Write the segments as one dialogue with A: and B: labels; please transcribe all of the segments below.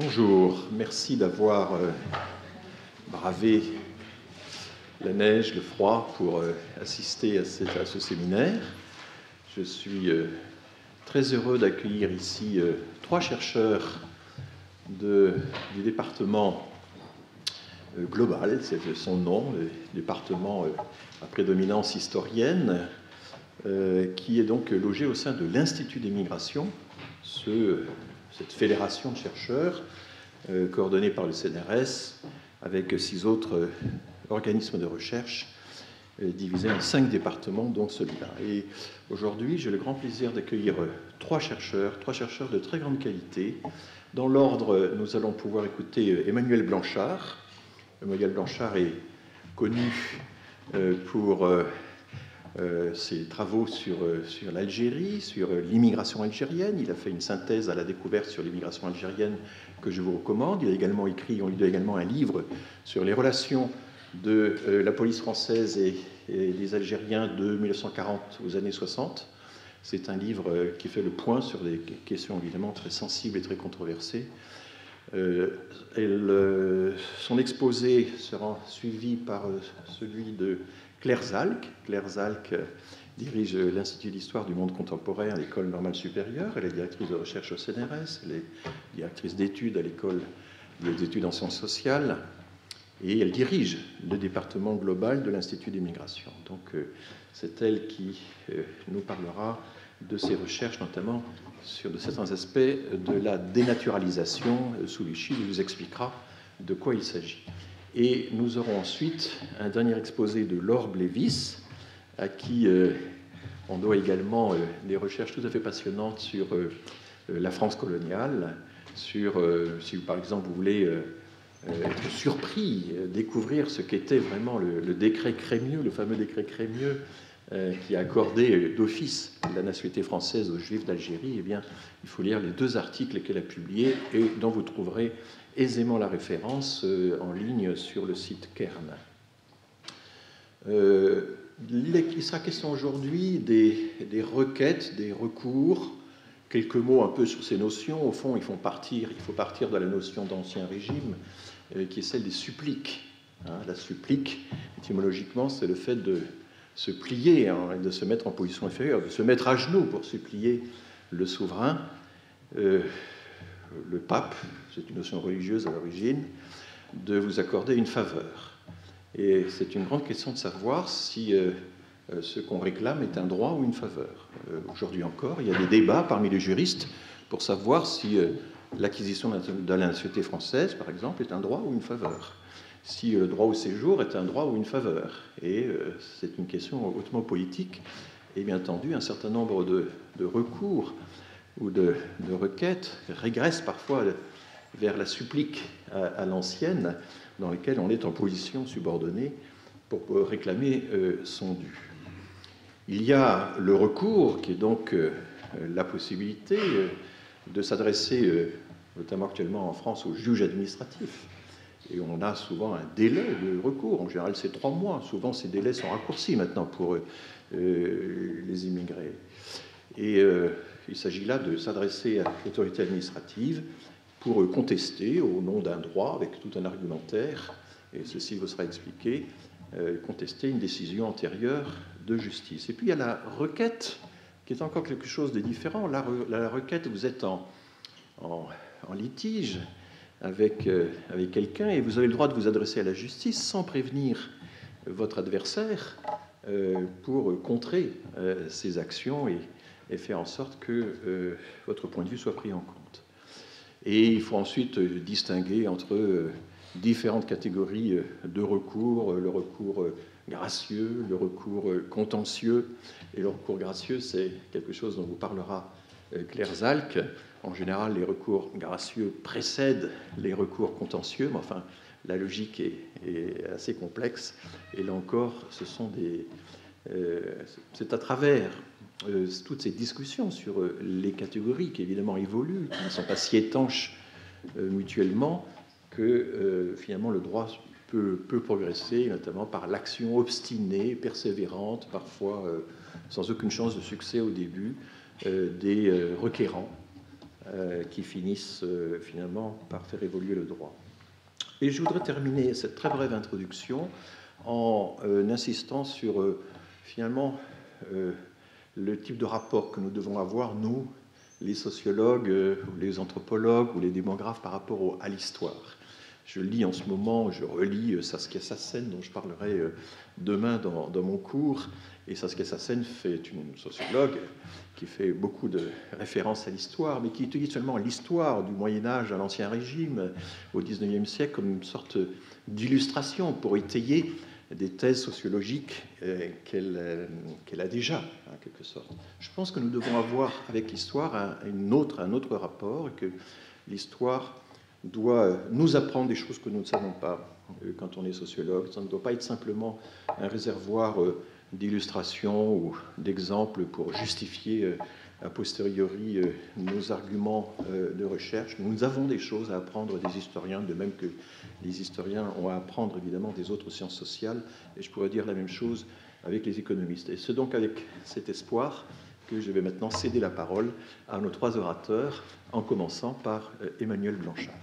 A: Bonjour, merci d'avoir bravé la neige, le froid pour assister à ce séminaire. Je suis très heureux d'accueillir ici trois chercheurs du département global, c'est son nom, le département à prédominance historienne, qui est donc logé au sein de l'Institut des migrations, cette fédération de chercheurs coordonnée par le CNRS avec 6 autres organismes de recherche divisés en 5 départements, dont celui-là. Et aujourd'hui, j'ai le grand plaisir d'accueillir trois chercheurs de très grande qualité. Dans l'ordre, nous allons pouvoir écouter Emmanuel Blanchard. Emmanuel Blanchard est connu pour ses travaux sur l'Algérie, sur l'immigration algérienne. Il a fait une synthèse à la découverte sur l'immigration algérienne que je vous recommande. Il a également écrit, on lui doit également un livre sur les relations de la police française et des Algériens de 1940 aux années 60. C'est un livre qui fait le point sur des questions évidemment très sensibles et très controversées. Son exposé sera suivi par celui de Claire Zalck. Claire Zalck dirige l'Institut d'histoire du monde contemporain à l'École normale supérieure. Elle est directrice de recherche au CNRS, elle est directrice d'études à l'École des études en sciences sociales, et elle dirige le département global de l'Institut des migrations. Donc c'est elle qui nous parlera de ses recherches, notamment sur de certains aspects de la dénaturalisation sous Vichy. Elle vous expliquera de quoi il s'agit. Et nous aurons ensuite un dernier exposé de Laure Blévis, à qui on doit également des recherches tout à fait passionnantes sur la France coloniale, sur, si par exemple vous voulez être surpris, découvrir ce qu'était vraiment le décret Crémieux, le fameux décret Crémieux, qui a accordé d'office la nationalité française aux Juifs d'Algérie. Eh bien, il faut lire les 2 articles qu'elle a publiés et dont vous trouverez aisément la référence en ligne sur le site Kern. Il sera question aujourd'hui des requêtes, des recours. Quelques mots un peu sur ces notions. Au fond, il faut partir de la notion d'ancien régime, qui est celle des suppliques. La supplique, étymologiquement, c'est le fait de se plier, de se mettre en position inférieure, de se mettre à genoux pour supplier le souverain, le pape, c'est une notion religieuse à l'origine, de vous accorder une faveur. Et c'est une grande question de savoir si ce qu'on réclame est un droit ou une faveur. Aujourd'hui encore, il y a des débats parmi les juristes pour savoir si l'acquisition de la nationalité française, par exemple, est un droit ou une faveur. Si le droit au séjour est un droit ou une faveur. Et c'est une question hautement politique. Et bien entendu, un certain nombre de recours ou de requêtes régressent parfois vers la supplique à l'ancienne, dans laquelle on est en position subordonnée pour réclamer son dû. Il y a le recours, qui est donc la possibilité de s'adresser, notamment actuellement en France, au juge administratif. Et on a souvent un délai de recours. En général, c'est 3 mois. Souvent, ces délais sont raccourcis maintenant pour les immigrés. Et il s'agit là de s'adresser à l'autorité administrative pour contester, au nom d'un droit, avec tout un argumentaire, et ceci vous sera expliqué, contester une décision antérieure de justice. Et puis il y a la requête, qui est encore quelque chose de différent. La requête, vous êtes en litige avec quelqu'un, et vous avez le droit de vous adresser à la justice sans prévenir votre adversaire pour contrer ses actions et faire en sorte que votre point de vue soit pris en compte. Et il faut ensuite distinguer entre différentes catégories de recours, le recours gracieux, le recours contentieux. Et le recours gracieux, c'est quelque chose dont vous parlera Claire Zalck. En général, les recours gracieux précèdent les recours contentieux, mais enfin, la logique est assez complexe. Et là encore, c'est à travers toutes ces discussions sur les catégories qui évidemment évoluent, qui ne sont pas si étanches mutuellement, que finalement le droit peut progresser, notamment par l'action obstinée, persévérante, parfois sans aucune chance de succès au début, des requérants, qui finissent finalement par faire évoluer le droit. Et je voudrais terminer cette très brève introduction en insistant sur finalement le type de rapport que nous devons avoir, nous, les sociologues, les anthropologues ou les démographes, par rapport à l'histoire. Je lis en ce moment, je relis Saskia Sassen, dont je parlerai demain dans mon cours. Et Saskia Sassen est une sociologue qui fait beaucoup de références à l'histoire, mais qui étudie seulement l'histoire du Moyen-Âge à l'Ancien Régime, au XIXe siècle, comme une sorte d'illustration pour étayer des thèses sociologiques qu'elle a déjà, en quelque sorte. Je pense que nous devons avoir avec l'histoire un autre rapport, et que l'histoire doit nous apprendre des choses que nous ne savons pas quand on est sociologue. Ça ne doit pas être simplement un réservoir d'illustrations ou d'exemples pour justifier a posteriori nos arguments de recherche. Nous avons des choses à apprendre des historiens, de même que les historiens ont à apprendre évidemment des autres sciences sociales, et je pourrais dire la même chose avec les économistes. Et c'est donc avec cet espoir que je vais maintenant céder la parole à nos trois orateurs, en commençant par Emmanuel Blanchard.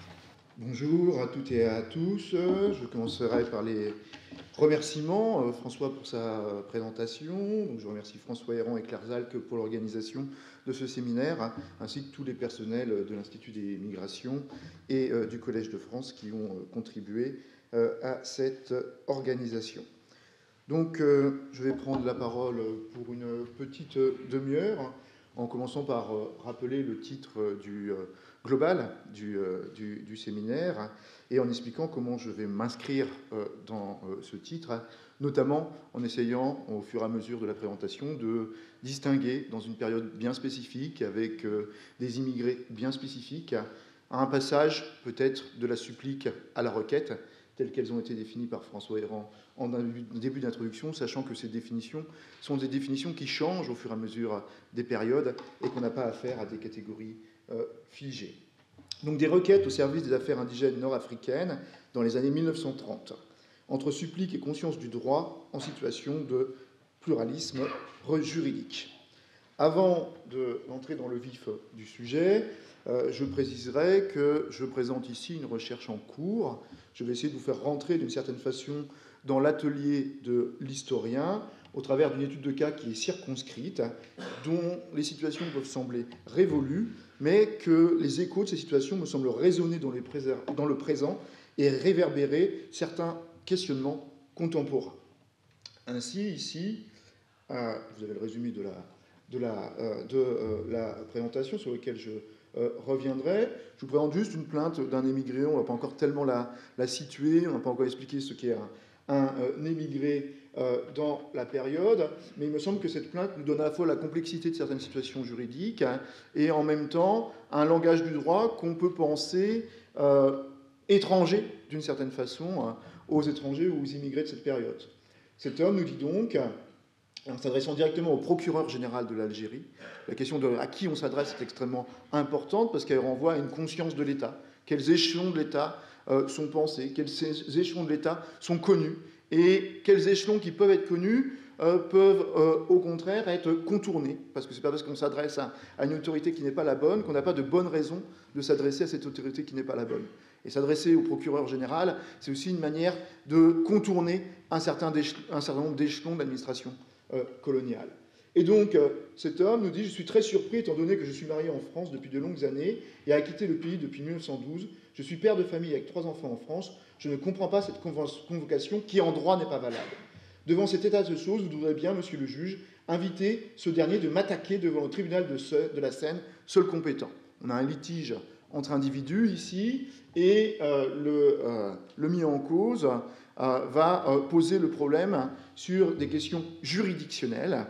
B: Bonjour à toutes et à tous. Je commencerai par les remerciements. François pour sa présentation. Donc je remercie François Héran et Claire Zalck pour l'organisation de ce séminaire, ainsi que tous les personnels de l'Institut des migrations et du Collège de France qui ont contribué à cette organisation. Donc je vais prendre la parole pour une petite demi-heure, en commençant par rappeler le titre du global du séminaire, et en expliquant comment je vais m'inscrire dans ce titre, notamment en essayant, au fur et à mesure de la présentation, de distinguer dans une période bien spécifique, avec des immigrés bien spécifiques, à un passage peut-être de la supplique à la requête, telles qu'elles ont été définies par François Héran en début d'introduction, sachant que ces définitions sont des définitions qui changent au fur et à mesure des périodes et qu'on n'a pas affaire à des catégories figées. Donc des requêtes au service des affaires indigènes nord-africaines dans les années 1930, entre supplique et conscience du droit en situation de pluralisme juridique. Avant d'entrer dans le vif du sujet, je préciserai que je présente ici une recherche en cours. Je vais essayer de vous faire rentrer d'une certaine façon dans l'atelier de l'historien au travers d'une étude de cas qui est circonscrite, dont les situations peuvent sembler révolues, mais que les échos de ces situations me semblent résonner dans le présent et réverbérer certains questionnements contemporains. Ainsi, ici, vous avez le résumé de la présentation sur lequel je reviendrai. Je vous présente juste une plainte d'un émigré. On ne va pas encore tellement la situer, on n'a pas encore expliqué ce qu'est un émigré dans la période, mais il me semble que cette plainte nous donne à la fois la complexité de certaines situations juridiques et en même temps un langage du droit qu'on peut penser étranger, d'une certaine façon, aux étrangers ou aux immigrés de cette période. Cet homme nous dit donc, en s'adressant directement au procureur général de l'Algérie, la question de à qui on s'adresse est extrêmement importante parce qu'elle renvoie à une conscience de l'État. Quels échelons de l'État sont pensés, quels échelons de l'État sont connus, et quels échelons qui peuvent être connus peuvent au contraire être contournés, parce que ce n'est pas parce qu'on s'adresse à une autorité qui n'est pas la bonne qu'on n'a pas de bonne raison de s'adresser à cette autorité qui n'est pas la bonne. Et s'adresser au procureur général, c'est aussi une manière de contourner un certain nombre d'échelons de l'administration coloniale. Et donc, cet homme nous dit « Je suis très surpris, étant donné que je suis marié en France depuis de longues années et a quitté le pays depuis 1912. Je suis père de famille avec 3 enfants en France. Je ne comprends pas cette convocation qui, en droit, n'est pas valable. Devant cet état de choses, vous voudrez bien, monsieur le juge, inviter ce dernier de m'attaquer devant le tribunal de la Seine, seul compétent. » On a un litige entre individus ici, et le mis en cause va poser le problème sur des questions juridictionnelles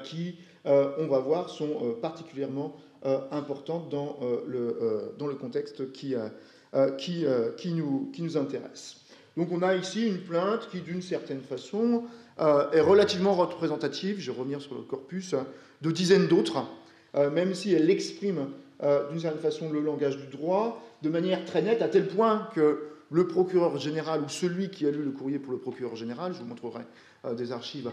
B: qui, on va voir, sont particulièrement importantes dans le contexte qui nous intéresse. Donc on a ici une plainte qui, d'une certaine façon, est relativement représentative, je vais revenir sur le corpus, de dizaines d'autres, même si elle exprime d'une certaine façon le langage du droit, de manière très nette, à tel point que le procureur général ou celui qui a lu le courrier pour le procureur général, je vous montrerai des archives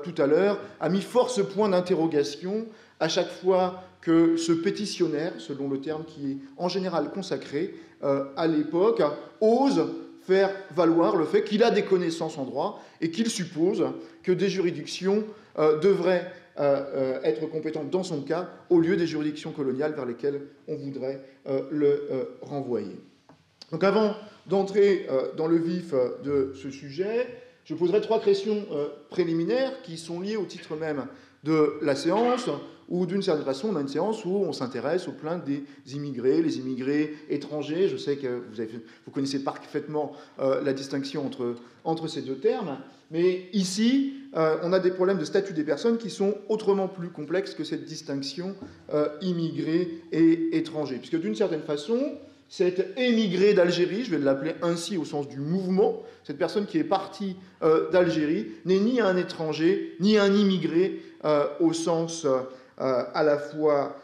B: tout à l'heure, a mis force point d'interrogation à chaque fois que ce pétitionnaire, selon le terme qui est en général consacré à l'époque, ose faire valoir le fait qu'il a des connaissances en droit et qu'il suppose que des juridictions devraient être compétentes dans son cas au lieu des juridictions coloniales vers lesquelles on voudrait le renvoyer. Donc avant d'entrer dans le vif de ce sujet, je poserai 3 questions préliminaires qui sont liées au titre même de la séance, où d'une certaine façon, on a une séance où on s'intéresse aux plaintes des immigrés, les immigrés étrangers. Je sais que vous connaissez parfaitement la distinction entre ces 2 termes, mais ici, on a des problèmes de statut des personnes qui sont autrement plus complexes que cette distinction immigrés et étrangers. Puisque d'une certaine façon, cet émigré d'Algérie, je vais l'appeler ainsi au sens du mouvement, cette personne qui est partie d'Algérie, n'est ni un étranger, ni un immigré au sens à la fois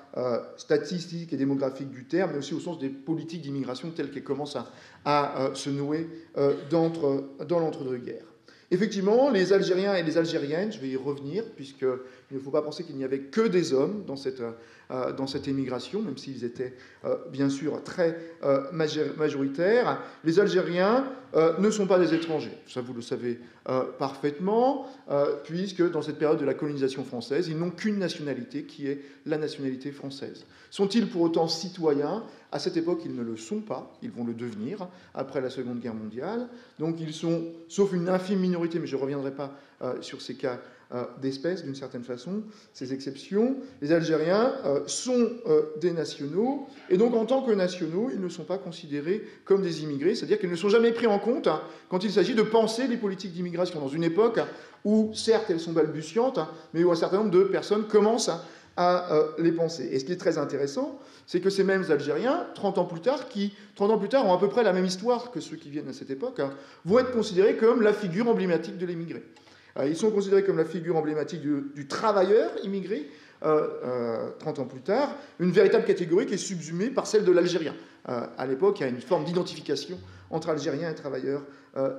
B: statistique et démographique du terme, mais aussi au sens des politiques d'immigration telles qu'elles commencent à se nouer dans l'entre-deux-guerres. Effectivement, les Algériens et les Algériennes, je vais y revenir, puisqu'il ne faut pas penser qu'il n'y avait que des hommes dans cette émigration, même s'ils étaient bien sûr très majoritaires. Les Algériens ne sont pas des étrangers, ça vous le savez parfaitement, puisque dans cette période de la colonisation française, ils n'ont qu'une nationalité, qui est la nationalité française. Sont-ils pour autant citoyens ? À cette époque, ils ne le sont pas, ils vont le devenir après la Seconde Guerre mondiale. Donc ils sont, sauf une infime minorité, mais je ne reviendrai pas sur ces cas d'espèce, d'une certaine façon, ces exceptions, les Algériens sont des nationaux, et donc en tant que nationaux, ils ne sont pas considérés comme des immigrés, c'est-à-dire qu'ils ne sont jamais pris en compte quand il s'agit de penser les politiques d'immigration, dans une époque où, certes, elles sont balbutiantes, mais où un certain nombre de personnes commencent à les penser. Et ce qui est très intéressant, c'est que ces mêmes Algériens, 30 ans plus tard, ont à peu près la même histoire que ceux qui viennent à cette époque, vont être considérés comme la figure emblématique de l'émigré. Ils sont considérés comme la figure emblématique du travailleur immigré, 30 ans plus tard, une véritable catégorie qui est subsumée par celle de l'Algérien. À l'époque, il y a une forme d'identification entre Algériens et travailleurs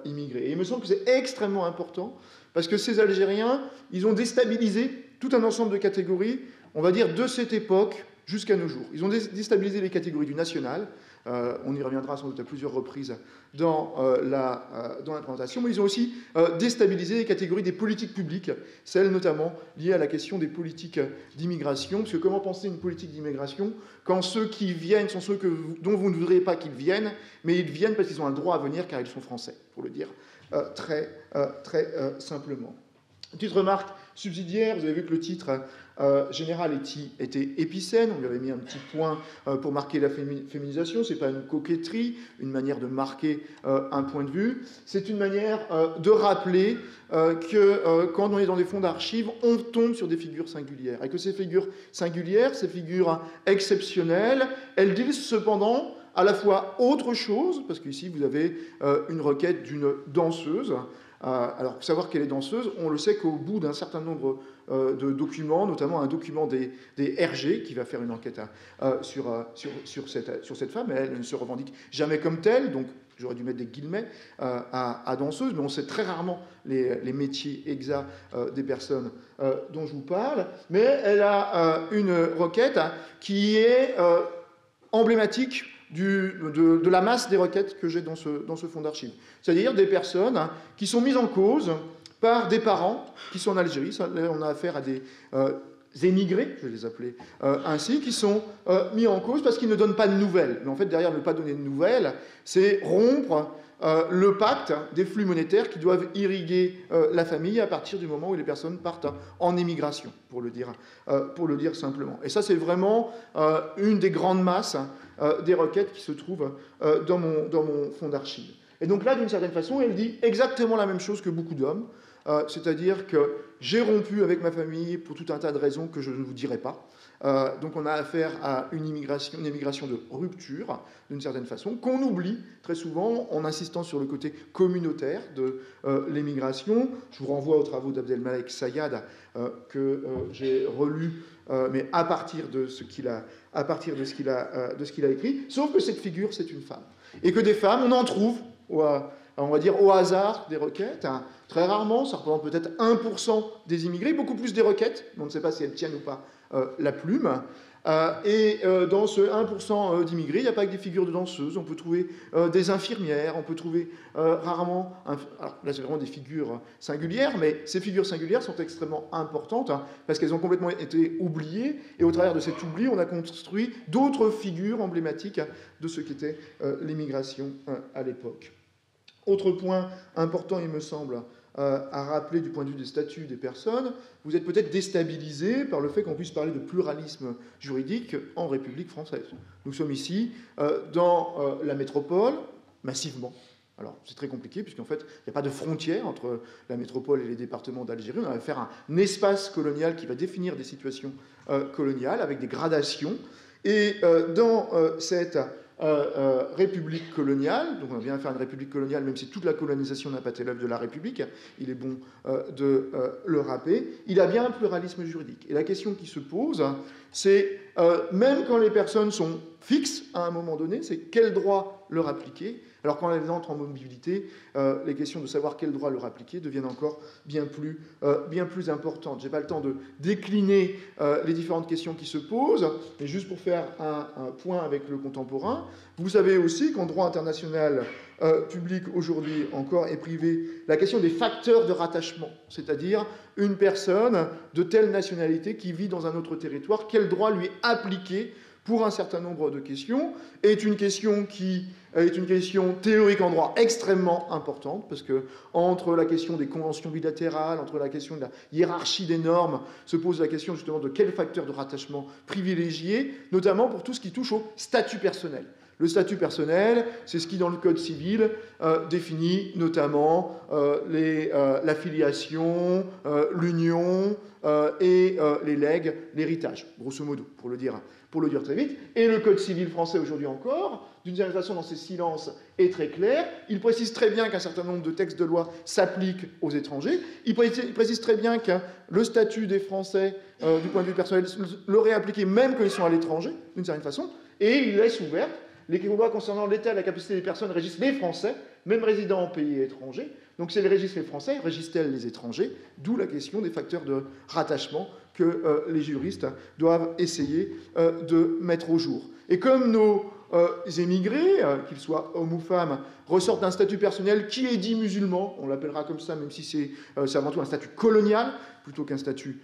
B: immigrés. Et il me semble que c'est extrêmement important, parce que ces Algériens, ils ont déstabilisé tout un ensemble de catégories, on va dire, de cette époque jusqu'à nos jours. Ils ont déstabilisé les catégories du national, on y reviendra sans doute à plusieurs reprises dans la présentation, mais ils ont aussi déstabilisé les catégories des politiques publiques, celles notamment liées à la question des politiques d'immigration, parce que comment penser une politique d'immigration quand ceux qui viennent sont ceux dont vous ne voudriez pas qu'ils viennent, mais ils viennent parce qu'ils ont un droit à venir car ils sont français, pour le dire très simplement. Une petite remarque subsidiaire, vous avez vu que le titre général était épicène, on lui avait mis un petit point pour marquer la féminisation, ce n'est pas une coquetterie, une manière de marquer un point de vue, c'est une manière de rappeler que quand on est dans des fonds d'archives, on tombe sur des figures singulières, et que ces figures singulières, ces figures exceptionnelles, elles disent cependant à la fois autre chose, parce qu'ici vous avez une requête d'une danseuse. Alors, pour savoir qu'elle est danseuse, on le sait qu'au bout d'un certain nombre de documents, notamment un document des RG, qui va faire une enquête sur cette femme, elle ne se revendique jamais comme telle, donc j'aurais dû mettre des guillemets à danseuse, mais on sait très rarement les métiers exacts des personnes dont je vous parle, mais elle a une requête qui est emblématique de la masse des requêtes que j'ai dans ce fonds d'archives. C'est-à-dire des personnes qui sont mises en cause par des parents qui sont en Algérie. Là, on a affaire à des émigrés, je vais les appeler ainsi, qui sont mis en cause parce qu'ils ne donnent pas de nouvelles. Mais en fait, derrière ne pas donner de nouvelles, c'est rompre le pacte des flux monétaires qui doivent irriguer la famille à partir du moment où les personnes partent en émigration, pour le dire simplement. Et ça, c'est vraiment une des grandes masses des requêtes qui se trouvent dans mon fonds d'archives. Et donc là, d'une certaine façon, elle dit exactement la même chose que beaucoup d'hommes, c'est-à-dire que j'ai rompu avec ma famille pour tout un tas de raisons que je ne vous dirai pas. Donc on a affaire à une immigration de rupture, d'une certaine façon, qu'on oublie très souvent en insistant sur le côté communautaire de l'immigration. Je vous renvoie aux travaux d'Abdelmalek Sayad que j'ai relus, mais à partir de ce qu'il a écrit, sauf que cette figure, c'est une femme. Et que des femmes, on en trouve on va dire, au hasard des requêtes. Très rarement, ça représente peut-être 1% des immigrés, beaucoup plus des requêtes, mais on ne sait pas si elles tiennent ou pas la plume. Et dans ce 1% d'immigrés, il n'y a pas que des figures de danseuses, on peut trouver des infirmières, on peut trouver rarement... Alors là, c'est vraiment des figures singulières, mais ces figures singulières sont extrêmement importantes parce qu'elles ont complètement été oubliées, et au travers de cet oubli, on a construit d'autres figures emblématiques de ce qu'était l'immigration à l'époque. Autre point important, il me semble, à rappeler du point de vue des statuts des personnes, vous êtes peut-être déstabilisé par le fait qu'on puisse parler de pluralisme juridique en République française. Nous sommes ici dans la métropole, massivement. Alors, c'est très compliqué, puisqu'en fait, il n'y a pas de frontière entre la métropole et les départements d'Algérie. On va faire un espace colonial qui va définir des situations coloniales, avec des gradations. Et dans cette république coloniale, donc on va bien faire une république coloniale, même si toute la colonisation n'a pas été l'œuvre de la République, il est bon de le rappeler, il a bien un pluralisme juridique. Et la question qui se pose, c'est, même quand les personnes sont fixes à un moment donné, c'est quel droit leur appliquer. Alors quand elles entrent en mobilité, les questions de savoir quel droit leur appliquer deviennent encore bien plus importantes. Je n'ai pas le temps de décliner les différentes questions qui se posent, mais juste pour faire un point avec le contemporain, vous savez aussi qu'en droit international public aujourd'hui encore et privé, la question des facteurs de rattachement, c'est-à-dire une personne de telle nationalité qui vit dans un autre territoire, quel droit lui appliquer pour un certain nombre de questions, est une question théorique en droit extrêmement importante, parce que entre la question des conventions bilatérales, entre la question de la hiérarchie des normes, se pose la question justement de quel facteur de rattachement privilégier, notamment pour tout ce qui touche au statut personnel. Le statut personnel, c'est ce qui, dans le Code civil, définit notamment la filiation, l'union et les legs, l'héritage, grosso modo, pour le dire très vite. Et le Code civil français, aujourd'hui encore, d'une certaine façon, dans ses silences, est très clair. Il précise très bien qu'un certain nombre de textes de loi s'appliquent aux étrangers. Il précise très bien que le statut des Français, du point de vue personnel, leur est appliqué même quand ils sont à l'étranger, d'une certaine façon. Et il laisse ouverte les lois concernant l'état et la capacité des personnes régissent les Français, même résidant en pays étrangers. Donc si elles régissent les Français, régissent-elles les étrangers? D'où la question des facteurs de rattachement que les juristes doivent essayer de mettre au jour. Et comme nos émigrés, qu'ils soient hommes ou femmes, ressortent d'un statut personnel qui est dit musulman, on l'appellera comme ça, même si c'est avant tout un statut colonial, plutôt qu'un statut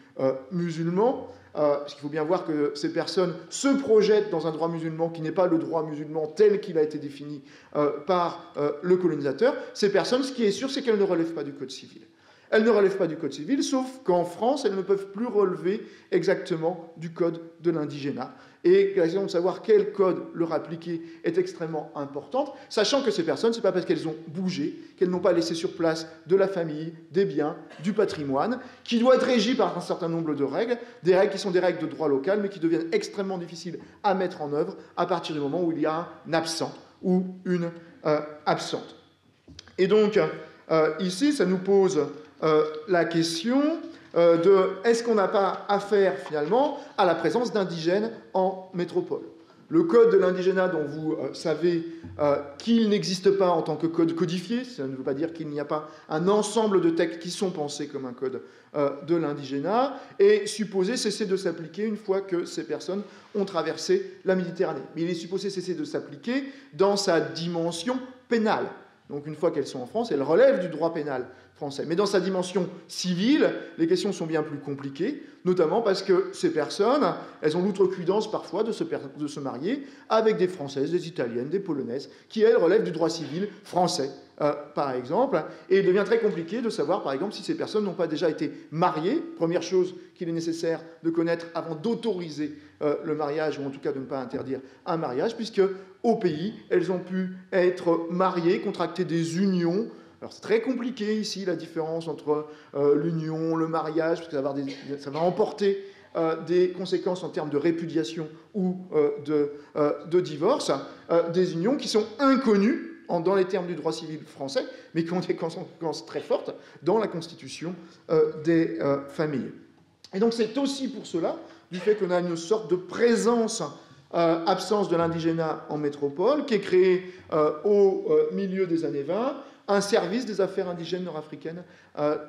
B: musulman, parce qu'il faut bien voir que ces personnes se projettent dans un droit musulman qui n'est pas le droit musulman tel qu'il a été défini par le colonisateur. Ces personnes, ce qui est sûr, c'est qu'elles ne relèvent pas du Code civil. Elles ne relèvent pas du Code civil, sauf qu'en France, elles ne peuvent plus relever exactement du Code de l'indigénat. Et la question de savoir quel code leur appliquer est extrêmement importante, sachant que ces personnes, ce n'est pas parce qu'elles ont bougé, qu'elles n'ont pas laissé sur place de la famille, des biens, du patrimoine, qui doit être régi par un certain nombre de règles, des règles qui sont des règles de droit local, mais qui deviennent extrêmement difficiles à mettre en œuvre à partir du moment où il y a un absent ou une absente. Et donc, ici, ça nous pose la question de est-ce qu'on n'a pas affaire finalement à la présence d'indigènes en métropole. Le code de l'indigénat dont vous savez qu'il n'existe pas en tant que code codifié, ça ne veut pas dire qu'il n'y a pas un ensemble de textes qui sont pensés comme un code de l'indigénat, est supposé cesser de s'appliquer une fois que ces personnes ont traversé la Méditerranée. Mais il est supposé cesser de s'appliquer dans sa dimension pénale. Donc une fois qu'elles sont en France, elles relèvent du droit pénal français. Mais dans sa dimension civile, les questions sont bien plus compliquées, notamment parce que ces personnes, elles ont l'outrecuidance parfois de se marier avec des Françaises, des Italiennes, des Polonaises, qui, elles, relèvent du droit civil français, par exemple. Et il devient très compliqué de savoir, par exemple, si ces personnes n'ont pas déjà été mariées. Première chose qu'il est nécessaire de connaître avant d'autoriser le mariage, ou en tout cas de ne pas interdire un mariage, puisque au pays, elles ont pu être mariées, contracter des unions. Alors c'est très compliqué ici, la différence entre l'union, le mariage, parce que ça va emporter des conséquences en termes de répudiation ou de divorce, des unions qui sont inconnues dans les termes du droit civil français, mais qui ont des conséquences très fortes dans la constitution des familles. Et donc c'est aussi pour cela, du fait qu'on a une sorte de présence absence de l'indigénat en métropole, qui est créé au milieu des années 20, un service des affaires indigènes nord-africaines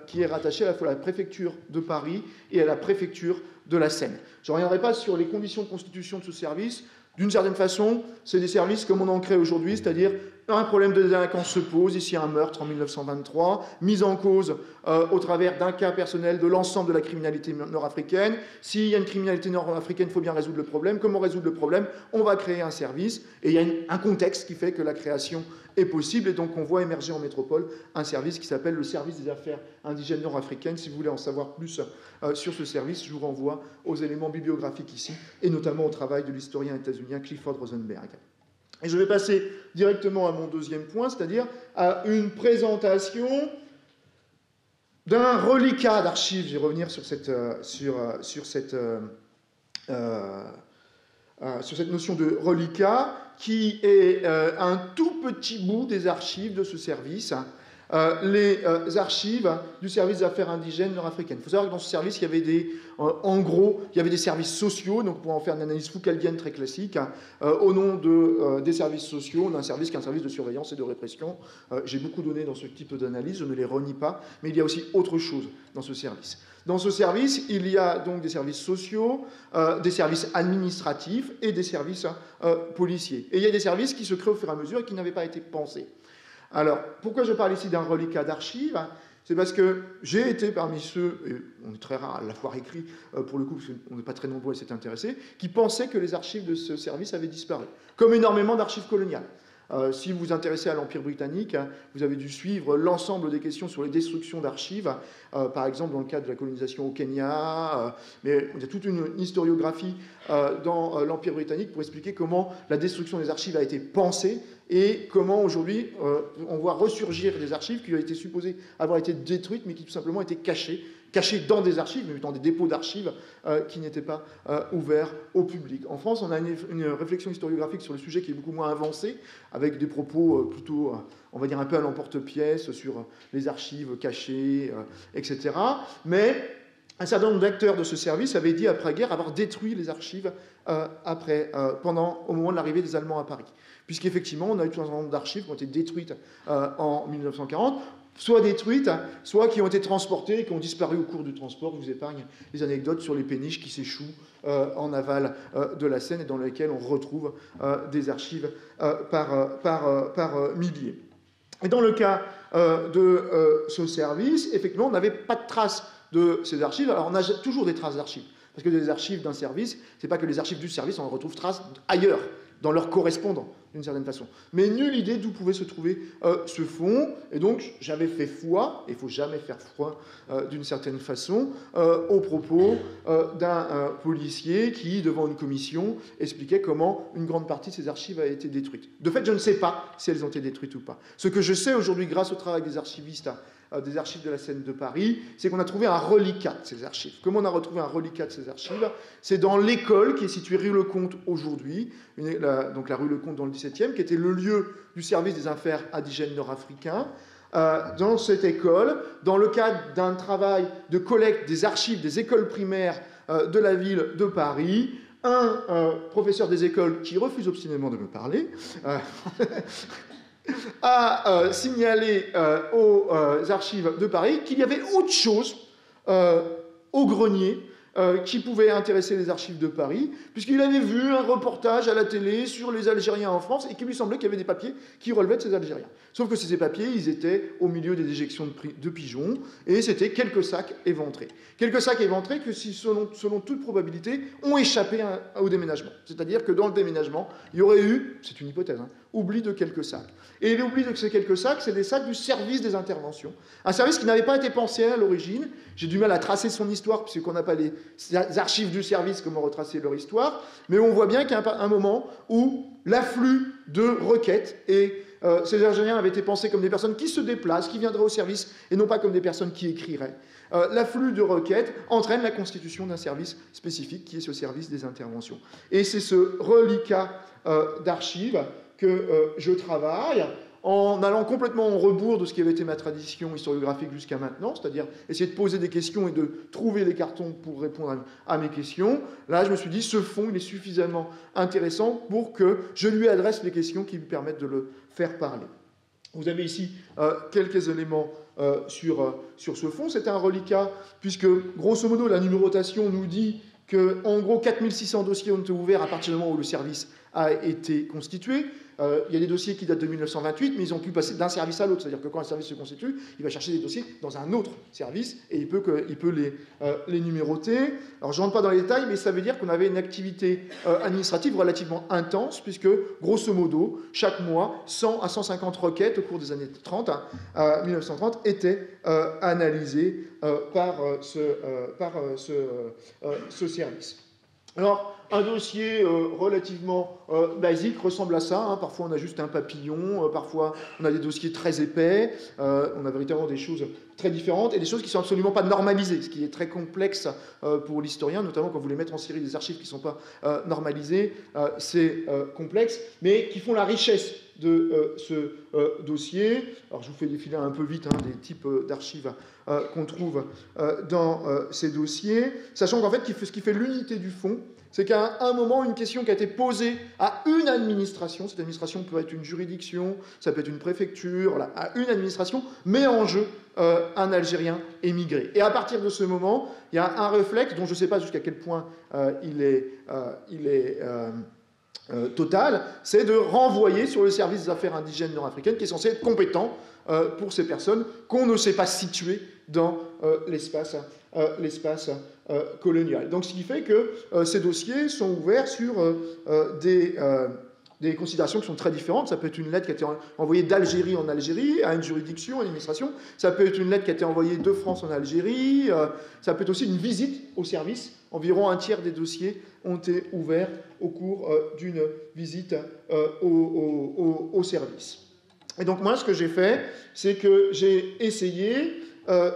B: qui est rattaché à la fois à la préfecture de Paris et à la préfecture de la Seine. Je ne reviendrai pas sur les conditions de constitution de ce service. D'une certaine façon, c'est des services comme on en crée aujourd'hui, c'est-à-dire un problème de délinquance se pose, ici un meurtre en 1923, mise en cause au travers d'un cas personnel de l'ensemble de la criminalité nord-africaine. S'il y a une criminalité nord-africaine, il faut bien résoudre le problème. Comment résoudre le problème? On va créer un service, et il y a un contexte qui fait que la création est possible, et donc on voit émerger en métropole un service qui s'appelle le service des affaires indigènes nord-africaines. Si vous voulez en savoir plus sur ce service, je vous renvoie aux éléments bibliographiques ici, et notamment au travail de l'historien états-unien Clifford Rosenberg. Et je vais passer directement à mon deuxième point, c'est-à-dire à une présentation d'un reliquat d'archives. Je vais revenir sur cette notion de reliquat, qui est un tout petit bout des archives de ce service, les archives du service des affaires indigènes nord-africaines. Il faut savoir que dans ce service, il y avait en gros, il y avait des services sociaux, donc pour en faire une analyse foucaldienne très classique, au nom des services sociaux, d'un service qui est un service de surveillance et de répression. J'ai beaucoup donné dans ce type d'analyse, je ne les renie pas, mais il y a aussi autre chose dans ce service. Dans ce service, il y a donc des services sociaux, des services administratifs et des services policiers. Et il y a des services qui se créent au fur et à mesure et qui n'avaient pas été pensés. Alors, pourquoi je parle ici d'un reliquat d'archives? C'est parce que j'ai été parmi ceux, et on est très rare à l'avoir écrit pour le coup, parce qu'on n'est pas très nombreux à s'être intéressés, qui pensaient que les archives de ce service avaient disparu, comme énormément d'archives coloniales. Si vous vous intéressez à l'Empire britannique, vous avez dû suivre l'ensemble des questions sur les destructions d'archives, par exemple dans le cadre de la colonisation au Kenya, mais il y a toute une historiographie dans l'Empire britannique pour expliquer comment la destruction des archives a été pensée et comment aujourd'hui on voit ressurgir des archives qui ont été supposées avoir été détruites, mais qui tout simplement étaient cachées dans des archives, mais dans des dépôts d'archives qui n'étaient pas ouverts au public. En France, on a une réflexion historiographique sur le sujet qui est beaucoup moins avancée, avec des propos plutôt, on va dire, un peu à l'emporte-pièce sur les archives cachées, etc. Mais un certain nombre d'acteurs de ce service avaient dit après-guerre avoir détruit les archives au moment de l'arrivée des Allemands à Paris. Puisqu'effectivement, on a eu tout un certain nombre d'archives qui ont été détruites en 1940, soit détruites, soit qui ont été transportées et qui ont disparu au cours du transport. Je vous épargne les anecdotes sur les péniches qui s'échouent en aval de la Seine et dans lesquelles on retrouve des archives par milliers. Et dans le cas de ce service, effectivement, on n'avait pas de traces de ces archives. Alors, on a toujours des traces d'archives. Parce que des archives d'un service, c'est pas que les archives du service, on en retrouve traces ailleurs, dans leurs correspondants, d'une certaine façon. Mais nulle idée d'où pouvait se trouver ce fonds. Et donc, j'avais fait foi, et il ne faut jamais faire foi d'une certaine façon, au propos d'un policier qui, devant une commission, expliquait comment une grande partie de ces archives a été détruite. De fait, je ne sais pas si elles ont été détruites ou pas. Ce que je sais aujourd'hui, grâce au travail des archivistes des archives de la Seine de Paris, c'est qu'on a trouvé un reliquat de ces archives. Comment on a retrouvé un reliquat de ces archives? C'est dans l'école qui est située rue Lecomte aujourd'hui, donc la rue Lecomte dans le 17e, qui était le lieu du service des affaires indigènes nord-africains. Dans cette école, dans le cadre d'un travail de collecte des archives des écoles primaires de la ville de Paris, un professeur des écoles qui refuse obstinément de me parler a signalé aux archives de Paris qu'il y avait autre chose au grenier qui pouvait intéresser les archives de Paris, puisqu'il avait vu un reportage à la télé sur les Algériens en France et qu'il lui semblait qu'il y avait des papiers qui relevaient de ces Algériens. Sauf que ces papiers, ils étaient au milieu des déjections de pigeons et c'était quelques sacs éventrés. Quelques sacs éventrés que, selon toute probabilité, ont échappé au déménagement. C'est-à-dire que dans le déménagement, il y aurait eu, c'est une hypothèse, oubli de quelques sacs. Et l'oubli de ces quelques sacs, c'est des sacs du service des interventions. Un service qui n'avait pas été pensé à l'origine. J'ai du mal à tracer son histoire, puisqu'on n'a pas les archives du service, comment retracer leur histoire. Mais on voit bien qu'il y a un moment où l'afflux de requêtes, et ces ingénieurs avaient été pensés comme des personnes qui se déplacent, qui viendraient au service, et non pas comme des personnes qui écriraient. L'afflux de requêtes entraîne la constitution d'un service spécifique, qui est ce service des interventions. Et c'est ce reliquat d'archives que je travaille en allant complètement en rebours de ce qui avait été ma tradition historiographique jusqu'à maintenant, c'est-à-dire essayer de poser des questions et de trouver les cartons pour répondre à mes questions. Là, je me suis dit, ce fond, il est suffisamment intéressant pour que je lui adresse les questions qui lui permettent de le faire parler. Vous avez ici quelques éléments sur ce fond. C'est un reliquat, puisque, grosso modo, la numérotation nous dit que, en gros, 4600 dossiers ont été ouverts à partir du moment où le service a été constitué. Il y a des dossiers qui datent de 1928, mais ils ont pu passer d'un service à l'autre. C'est-à-dire que quand un service se constitue, il va chercher des dossiers dans un autre service et il peut les numéroter. Alors, je ne rentre pas dans les détails, mais ça veut dire qu'on avait une activité administrative relativement intense, puisque, grosso modo, chaque mois, 100 à 150 requêtes au cours des années 1930 étaient analysées par ce service. Alors, un dossier relativement basique ressemble à ça. Hein. Parfois, on a juste un papillon. Parfois, on a des dossiers très épais. On a véritablement des choses très différentes et des choses qui ne sont absolument pas normalisées, ce qui est très complexe pour l'historien, notamment quand vous voulez mettre en série des archives qui ne sont pas normalisées. C'est complexe, mais qui font la richesse de ce dossier. Alors, je vous fais défiler un peu vite des types d'archives qu'on trouve dans ces dossiers, sachant qu'en fait, ce qui fait l'unité du fond, c'est qu'à un moment, une question qui a été posée à une administration, cette administration peut être une juridiction, ça peut être une préfecture, voilà, à une administration, met en jeu un Algérien émigré. Et à partir de ce moment, il y a un réflexe dont je ne sais pas jusqu'à quel point il est total, c'est de renvoyer sur le service des affaires indigènes nord-africaines qui est censé être compétent pour ces personnes qu'on ne sait pas situer dans l'espace colonial. Donc, ce qui fait que ces dossiers sont ouverts sur des considérations qui sont très différentes. Ça peut être une lettre qui a été envoyée d'Algérie en Algérie, à une juridiction, à une administration. Ça peut être une lettre qui a été envoyée de France en Algérie. Ça peut être aussi une visite au service. Environ un tiers des dossiers ont été ouverts au cours d'une visite au service. Et donc, moi, ce que j'ai fait, c'est que j'ai essayé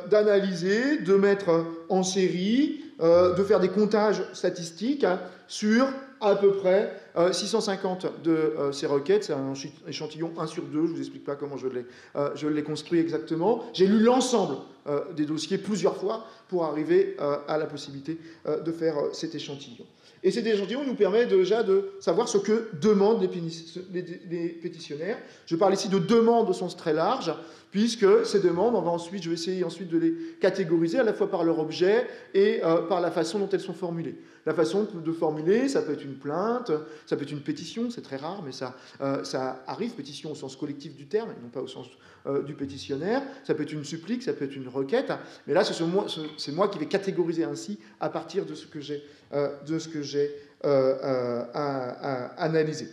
B: d'analyser, de mettre en série, de faire des comptages statistiques sur à peu près 650 de ces requêtes. C'est un échantillon 1 sur 2, je ne vous explique pas comment je l'ai construit exactement. J'ai lu l'ensemble des dossiers plusieurs fois pour arriver à la possibilité de faire cet échantillon. Et cet échantillon nous permet déjà de savoir ce que demandent les pétitionnaires. Je parle ici de demandes au sens très large, puisque ces demandes, je vais essayer ensuite de les catégoriser à la fois par leur objet et par la façon dont elles sont formulées. La façon de formuler, ça peut être une plainte, ça peut être une pétition, c'est très rare, mais ça arrive, pétition au sens collectif du terme, et non pas au sens du pétitionnaire. Ça peut être une supplique, ça peut être une requête, mais là, c'est moi qui vais catégoriser ainsi à partir de ce que j'ai analysé.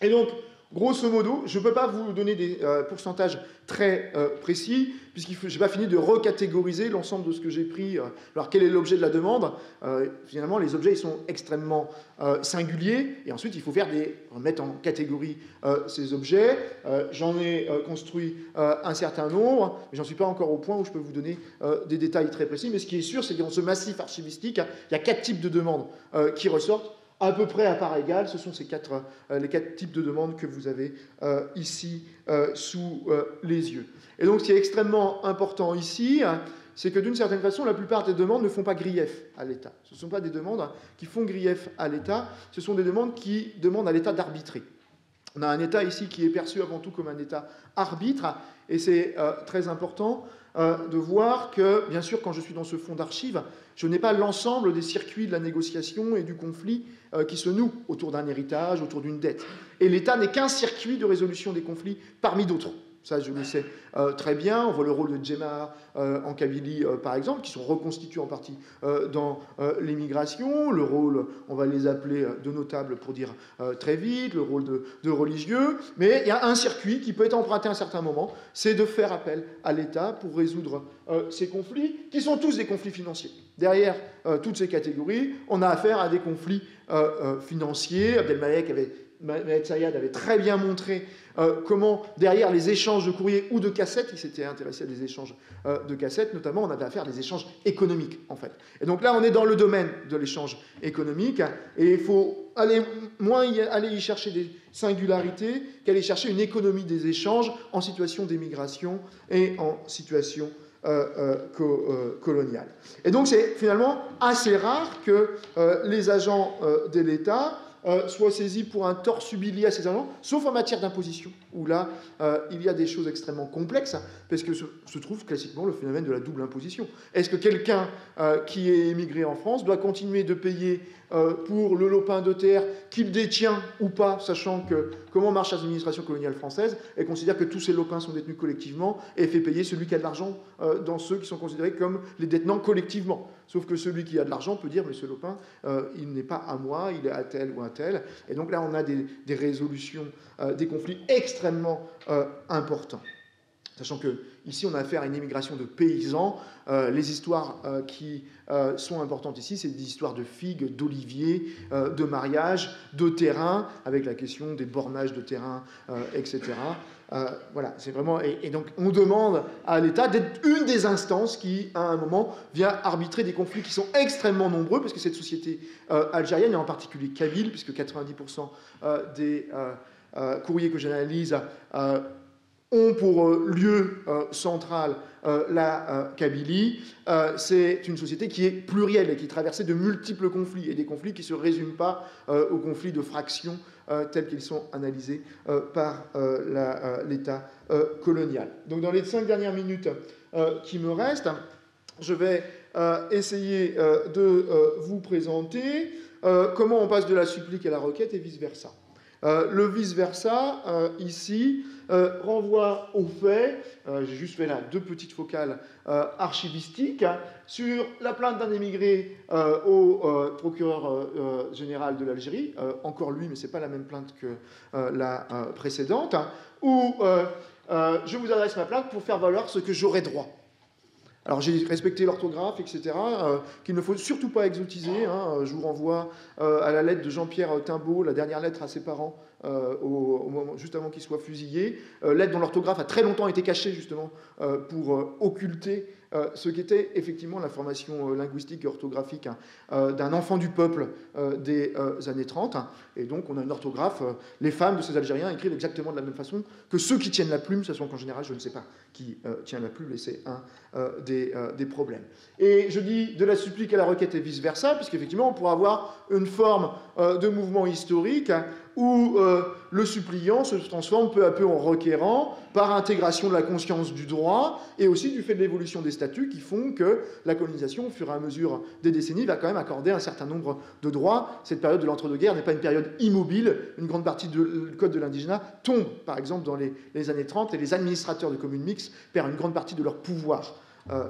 B: Et donc, grosso modo, je ne peux pas vous donner des pourcentages très précis, puisque je n'ai pas fini de recatégoriser l'ensemble de ce que j'ai pris. Alors, quel est l'objet de la demande? Finalement, les objets ils sont extrêmement singuliers, et ensuite, il faut mettre en catégorie ces objets. J'en ai construit un certain nombre, mais j'en suis pas encore au point où je peux vous donner des détails très précis. Mais ce qui est sûr, c'est que dans ce massif archivistique, il y a 4 types de demandes qui ressortent, à peu près à part égale. Ce sont les 4 types de demandes que vous avez ici sous les yeux. Et donc, ce qui est extrêmement important ici, c'est que d'une certaine façon, la plupart des demandes ne font pas grief à l'État. Ce ne sont pas des demandes qui font grief à l'État, ce sont des demandes qui demandent à l'État d'arbitrer. On a un État ici qui est perçu avant tout comme un État arbitre, et c'est très important de voir que, bien sûr, quand je suis dans ce fonds d'archives, je n'ai pas l'ensemble des circuits de la négociation et du conflit qui se nouent autour d'un héritage, autour d'une dette. Et l'État n'est qu'un circuit de résolution des conflits parmi d'autres. Ça, je le sais très bien. On voit le rôle de Djemma en Kabylie, par exemple, qui sont reconstitués en partie dans l'émigration. Le rôle, on va les appeler de notables pour dire très vite, le rôle de religieux. Mais il y a un circuit qui peut être emprunté à un certain moment, c'est de faire appel à l'État pour résoudre ces conflits, qui sont tous des conflits financiers. Derrière toutes ces catégories, on a affaire à des conflits financiers. Abdelmalek avait Maët Sayad avait très bien montré comment, derrière les échanges de courriers ou de cassettes, il s'était intéressé à des échanges de cassettes, notamment, on avait affaire à des échanges économiques, en fait. Et donc là, on est dans le domaine de l'échange économique, et il faut moins aller y chercher des singularités qu'aller chercher une économie des échanges en situation d'émigration et en situation coloniale. Et donc, c'est finalement assez rare que les agents de l'État soient saisis pour un tort subi lié à ces agents, sauf en matière d'imposition, où là, il y a des choses extrêmement complexes, parce que se trouve classiquement le phénomène de la double imposition. Est-ce que quelqu'un qui est émigré en France doit continuer de payer pour le lopin de terre qu'il détient ou pas, sachant que comment marche l'administration coloniale française, elle considère que tous ces lopins sont détenus collectivement et fait payer celui qui a de l'argent dans ceux qui sont considérés comme les détenants collectivement. Sauf que celui qui a de l'argent peut dire, mais ce lopin, il n'est pas à moi, il est à tel ou à tel. Et donc là, on a des résolutions, des conflits extrêmement importants. Sachant qu'ici, on a affaire à une immigration de paysans. Les histoires qui sont importantes ici, c'est des histoires de figues, d'oliviers, de mariages, de terrain, avec la question des bornages de terrain, etc. Voilà, c'est vraiment... Et donc, on demande à l'État d'être une des instances qui, à un moment, vient arbitrer des conflits qui sont extrêmement nombreux, parce que cette société algérienne, et en particulier kabyle, puisque 90% des courriers que j'analyse ont pour lieu central la Kabylie. C'est une société qui est plurielle et qui est traversée de multiples conflits, et des conflits qui ne se résument pas aux conflits de fractions tels qu'ils sont analysés par l'État colonial. Donc dans les 5 dernières minutes qui me restent, je vais essayer de vous présenter comment on passe de la supplique à la requête et vice-versa. Le vice-versa, ici, renvoie au fait, j'ai juste fait là 2 petites focales archivistiques, sur la plainte d'un émigré au procureur général de l'Algérie, encore lui, mais ce n'est pas la même plainte que la précédente, où je vous adresse ma plainte pour faire valoir ce que j'aurais droit. Alors j'ai respecté l'orthographe, etc., qu'il ne faut surtout pas exotiser. Je vous renvoie à la lettre de Jean-Pierre Timbaud, la dernière lettre à ses parents, au moment, juste avant qu'il soit fusillé. Lettre dont l'orthographe a très longtemps été cachée, justement, pour occulter ce qu'était effectivement la formation linguistique et orthographique d'un enfant du peuple des années 30. Et donc on a une orthographe, les femmes de ces Algériens écrivent exactement de la même façon que ceux qui tiennent la plume, sachant qu'en général je ne sais pas qui tient la plume, et c'est un des problèmes. Et je dis de la supplique à la requête et vice-versa, puisqu'effectivement on pourra avoir une forme de mouvement historique où le suppliant se transforme peu à peu en requérant par intégration de la conscience du droit et aussi du fait de l'évolution des statuts qui font que la colonisation, au fur et à mesure des décennies, va quand même accorder un certain nombre de droits. Cette période de l'entre-deux-guerres n'est pas une période immobile. Une grande partie du code de l'indigénat tombe, par exemple, dans les années 30, et les administrateurs de communes mixtes perdent une grande partie de leur pouvoir.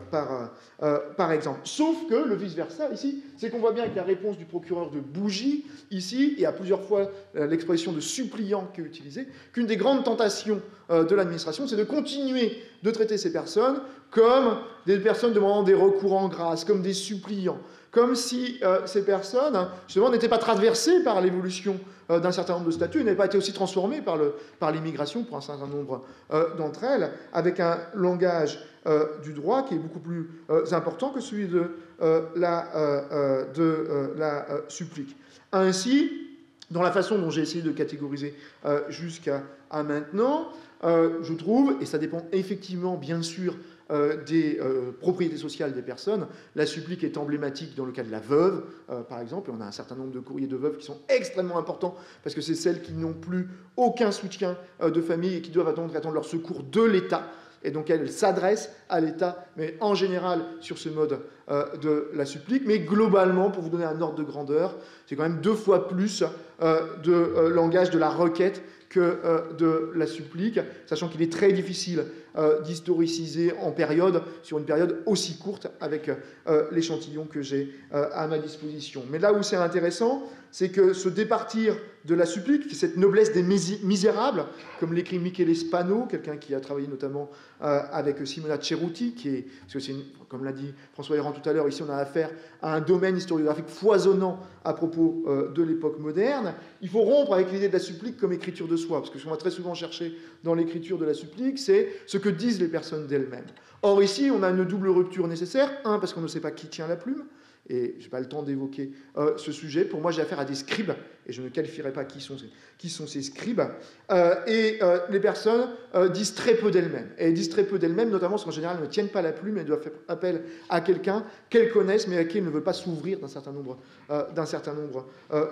B: Par exemple. Sauf que le vice-versa, ici, c'est qu'on voit bien avec la réponse du procureur de Bougie, ici, et à plusieurs fois l'expression de suppliant qui est utilisée, qu'une des grandes tentations de l'administration, c'est de continuer de traiter ces personnes comme des personnes demandant des recours en grâce, comme des suppliants, comme si ces personnes, justement, n'étaient pas traversées par l'évolution d'un certain nombre de statuts, n'avaient pas été aussi transformées par l'immigration pour un certain nombre d'entre elles, avec un langage du droit qui est beaucoup plus important que celui de la supplique. Ainsi, dans la façon dont j'ai essayé de catégoriser jusqu'à maintenant, je trouve, et ça dépend effectivement bien sûr des propriétés sociales des personnes, la supplique est emblématique dans le cas de la veuve, par exemple, et on a un certain nombre de courriers de veuves qui sont extrêmement importants, parce que c'est celles qui n'ont plus aucun soutien de famille et qui doivent attendre leur secours de l'État. Et donc elles s'adressent à l'État, mais en général sur ce mode de la supplique. Mais globalement, pour vous donner un ordre de grandeur, c'est quand même 2 fois plus de langage de la requête que de la supplique, sachant qu'il est très difficile d'historiciser en période, sur une période aussi courte, avec l'échantillon que j'ai à ma disposition. Mais là où c'est intéressant, c'est que se départir de la supplique, qui est cette noblesse des misérables, comme l'écrit Michele Spano, quelqu'un qui a travaillé notamment avec Simona Ceruti, parce que comme l'a dit François Héran tout à l'heure, ici on a affaire à un domaine historiographique foisonnant à propos de l'époque moderne. Il faut rompre avec l'idée de la supplique comme écriture de soi, parce que ce qu'on va très souvent chercher dans l'écriture de la supplique, c'est ce que disent les personnes d'elles-mêmes. Or ici, on a une double rupture nécessaire. Un, parce qu'on ne sait pas qui tient la plume, et je n'ai pas le temps d'évoquer ce sujet. Pour moi, j'ai affaire à des scribes, et je ne qualifierai pas qui sont ces scribes. Les personnes disent très peu d'elles-mêmes. Et elles disent très peu d'elles-mêmes, notamment parce qu'en général, elles ne tiennent pas la plume, elles doivent faire appel à quelqu'un qu'elles connaissent, mais à qui elles ne veulent pas s'ouvrir d'un certain nombre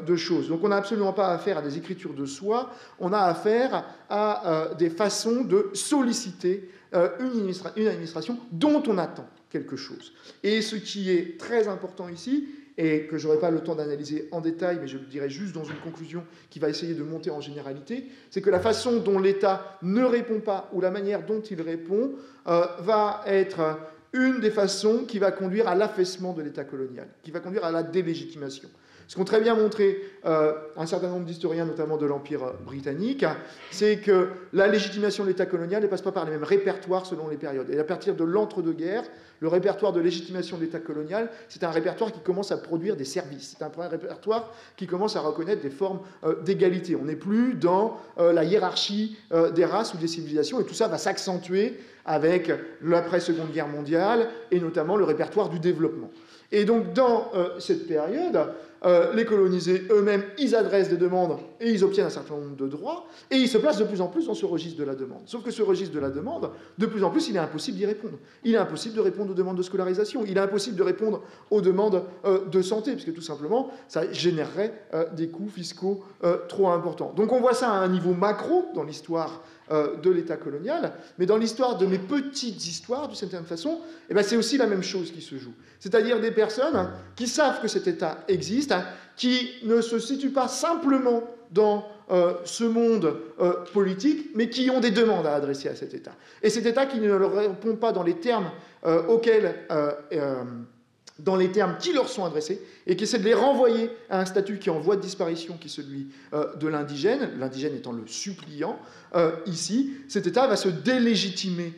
B: de choses. Donc on n'a absolument pas affaire à des écritures de soi, on a affaire à des façons de solliciter une administration dont on attend quelque chose. Et ce qui est très important ici, et que je n'aurai pas le temps d'analyser en détail, mais je le dirai juste dans une conclusion qui va essayer de monter en généralité, c'est que la façon dont l'État ne répond pas, ou la manière dont il répond, va être une des façons qui va conduire à l'affaissement de l'État colonial, qui va conduire à la délégitimation. Ce qu'ont très bien montré un certain nombre d'historiens, notamment de l'Empire britannique, c'est que la légitimation de l'État colonial ne passe pas par les mêmes répertoires selon les périodes. Et à partir de l'entre-deux-guerres, le répertoire de légitimation de l'État colonial, c'est un répertoire qui commence à produire des services. C'est un répertoire qui commence à reconnaître des formes d'égalité. On n'est plus dans la hiérarchie des races ou des civilisations, et tout ça va s'accentuer avec l'après-Seconde Guerre mondiale, et notamment le répertoire du développement. Et donc, dans cette période, les colonisés eux-mêmes, ils adressent des demandes et ils obtiennent un certain nombre de droits, et ils se placent de plus en plus dans ce registre de la demande. Sauf que ce registre de la demande, de plus en plus, il est impossible d'y répondre. Il est impossible de répondre aux demandes de scolarisation, il est impossible de répondre aux demandes de santé, puisque tout simplement, ça générerait des coûts fiscaux trop importants. Donc on voit ça à un niveau macro dans l'histoire de l'État colonial, mais dans l'histoire de mes petites histoires, d'une certaine façon, eh ben, c'est aussi la même chose qui se joue. C'est-à-dire des personnes qui savent que cet État existe, qui ne se situent pas simplement dans ce monde politique, mais qui ont des demandes à adresser à cet État. Et cet État qui ne leur répond pas dans les termes dans les termes qui leur sont adressés, et qui essaie de les renvoyer à un statut qui est en voie de disparition, qui est celui de l'indigène étant le suppliant. Ici, cet État va se délégitimer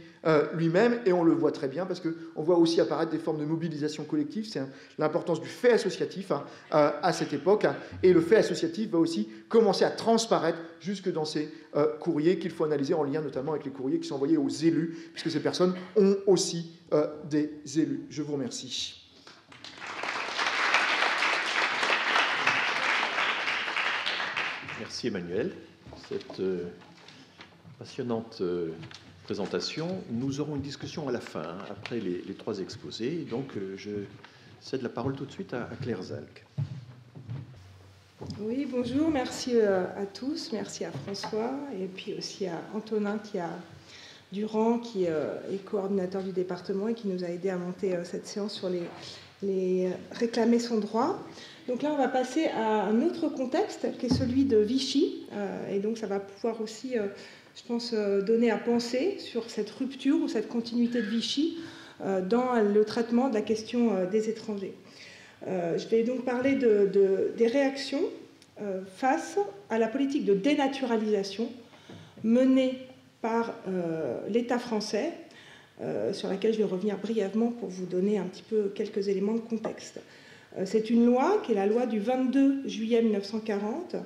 B: lui-même, et on le voit très bien, parce qu'on voit aussi apparaître des formes de mobilisation collective. C'est l'importance du fait associatif à cette époque, et le fait associatif va aussi commencer à transparaître jusque dans ces courriers qu'il faut analyser en lien notamment avec les courriers qui sont envoyés aux élus, puisque ces personnes ont aussi des élus. Je vous remercie.
A: Merci Emmanuel pour cette passionnante présentation. Nous aurons une discussion à la fin, après les trois exposés. Donc je cède la parole tout de suite à Claire Zalck.
C: Oui, bonjour, merci à tous, merci à François, et puis aussi à Antonin Durand, qui est coordinateur du département et qui nous a aidé à monter cette séance sur les réclamer son droit. Donc là, on va passer à un autre contexte, qui est celui de Vichy, et donc ça va pouvoir aussi, je pense, donner à penser sur cette rupture ou cette continuité de Vichy dans le traitement de la question des étrangers. Je vais donc parler des réactions face à la politique de dénaturalisation menée par l'État français, sur laquelle je vais revenir brièvement pour vous donner un petit peu quelques éléments de contexte. C'est une loi qui est la loi du 22 juillet 1940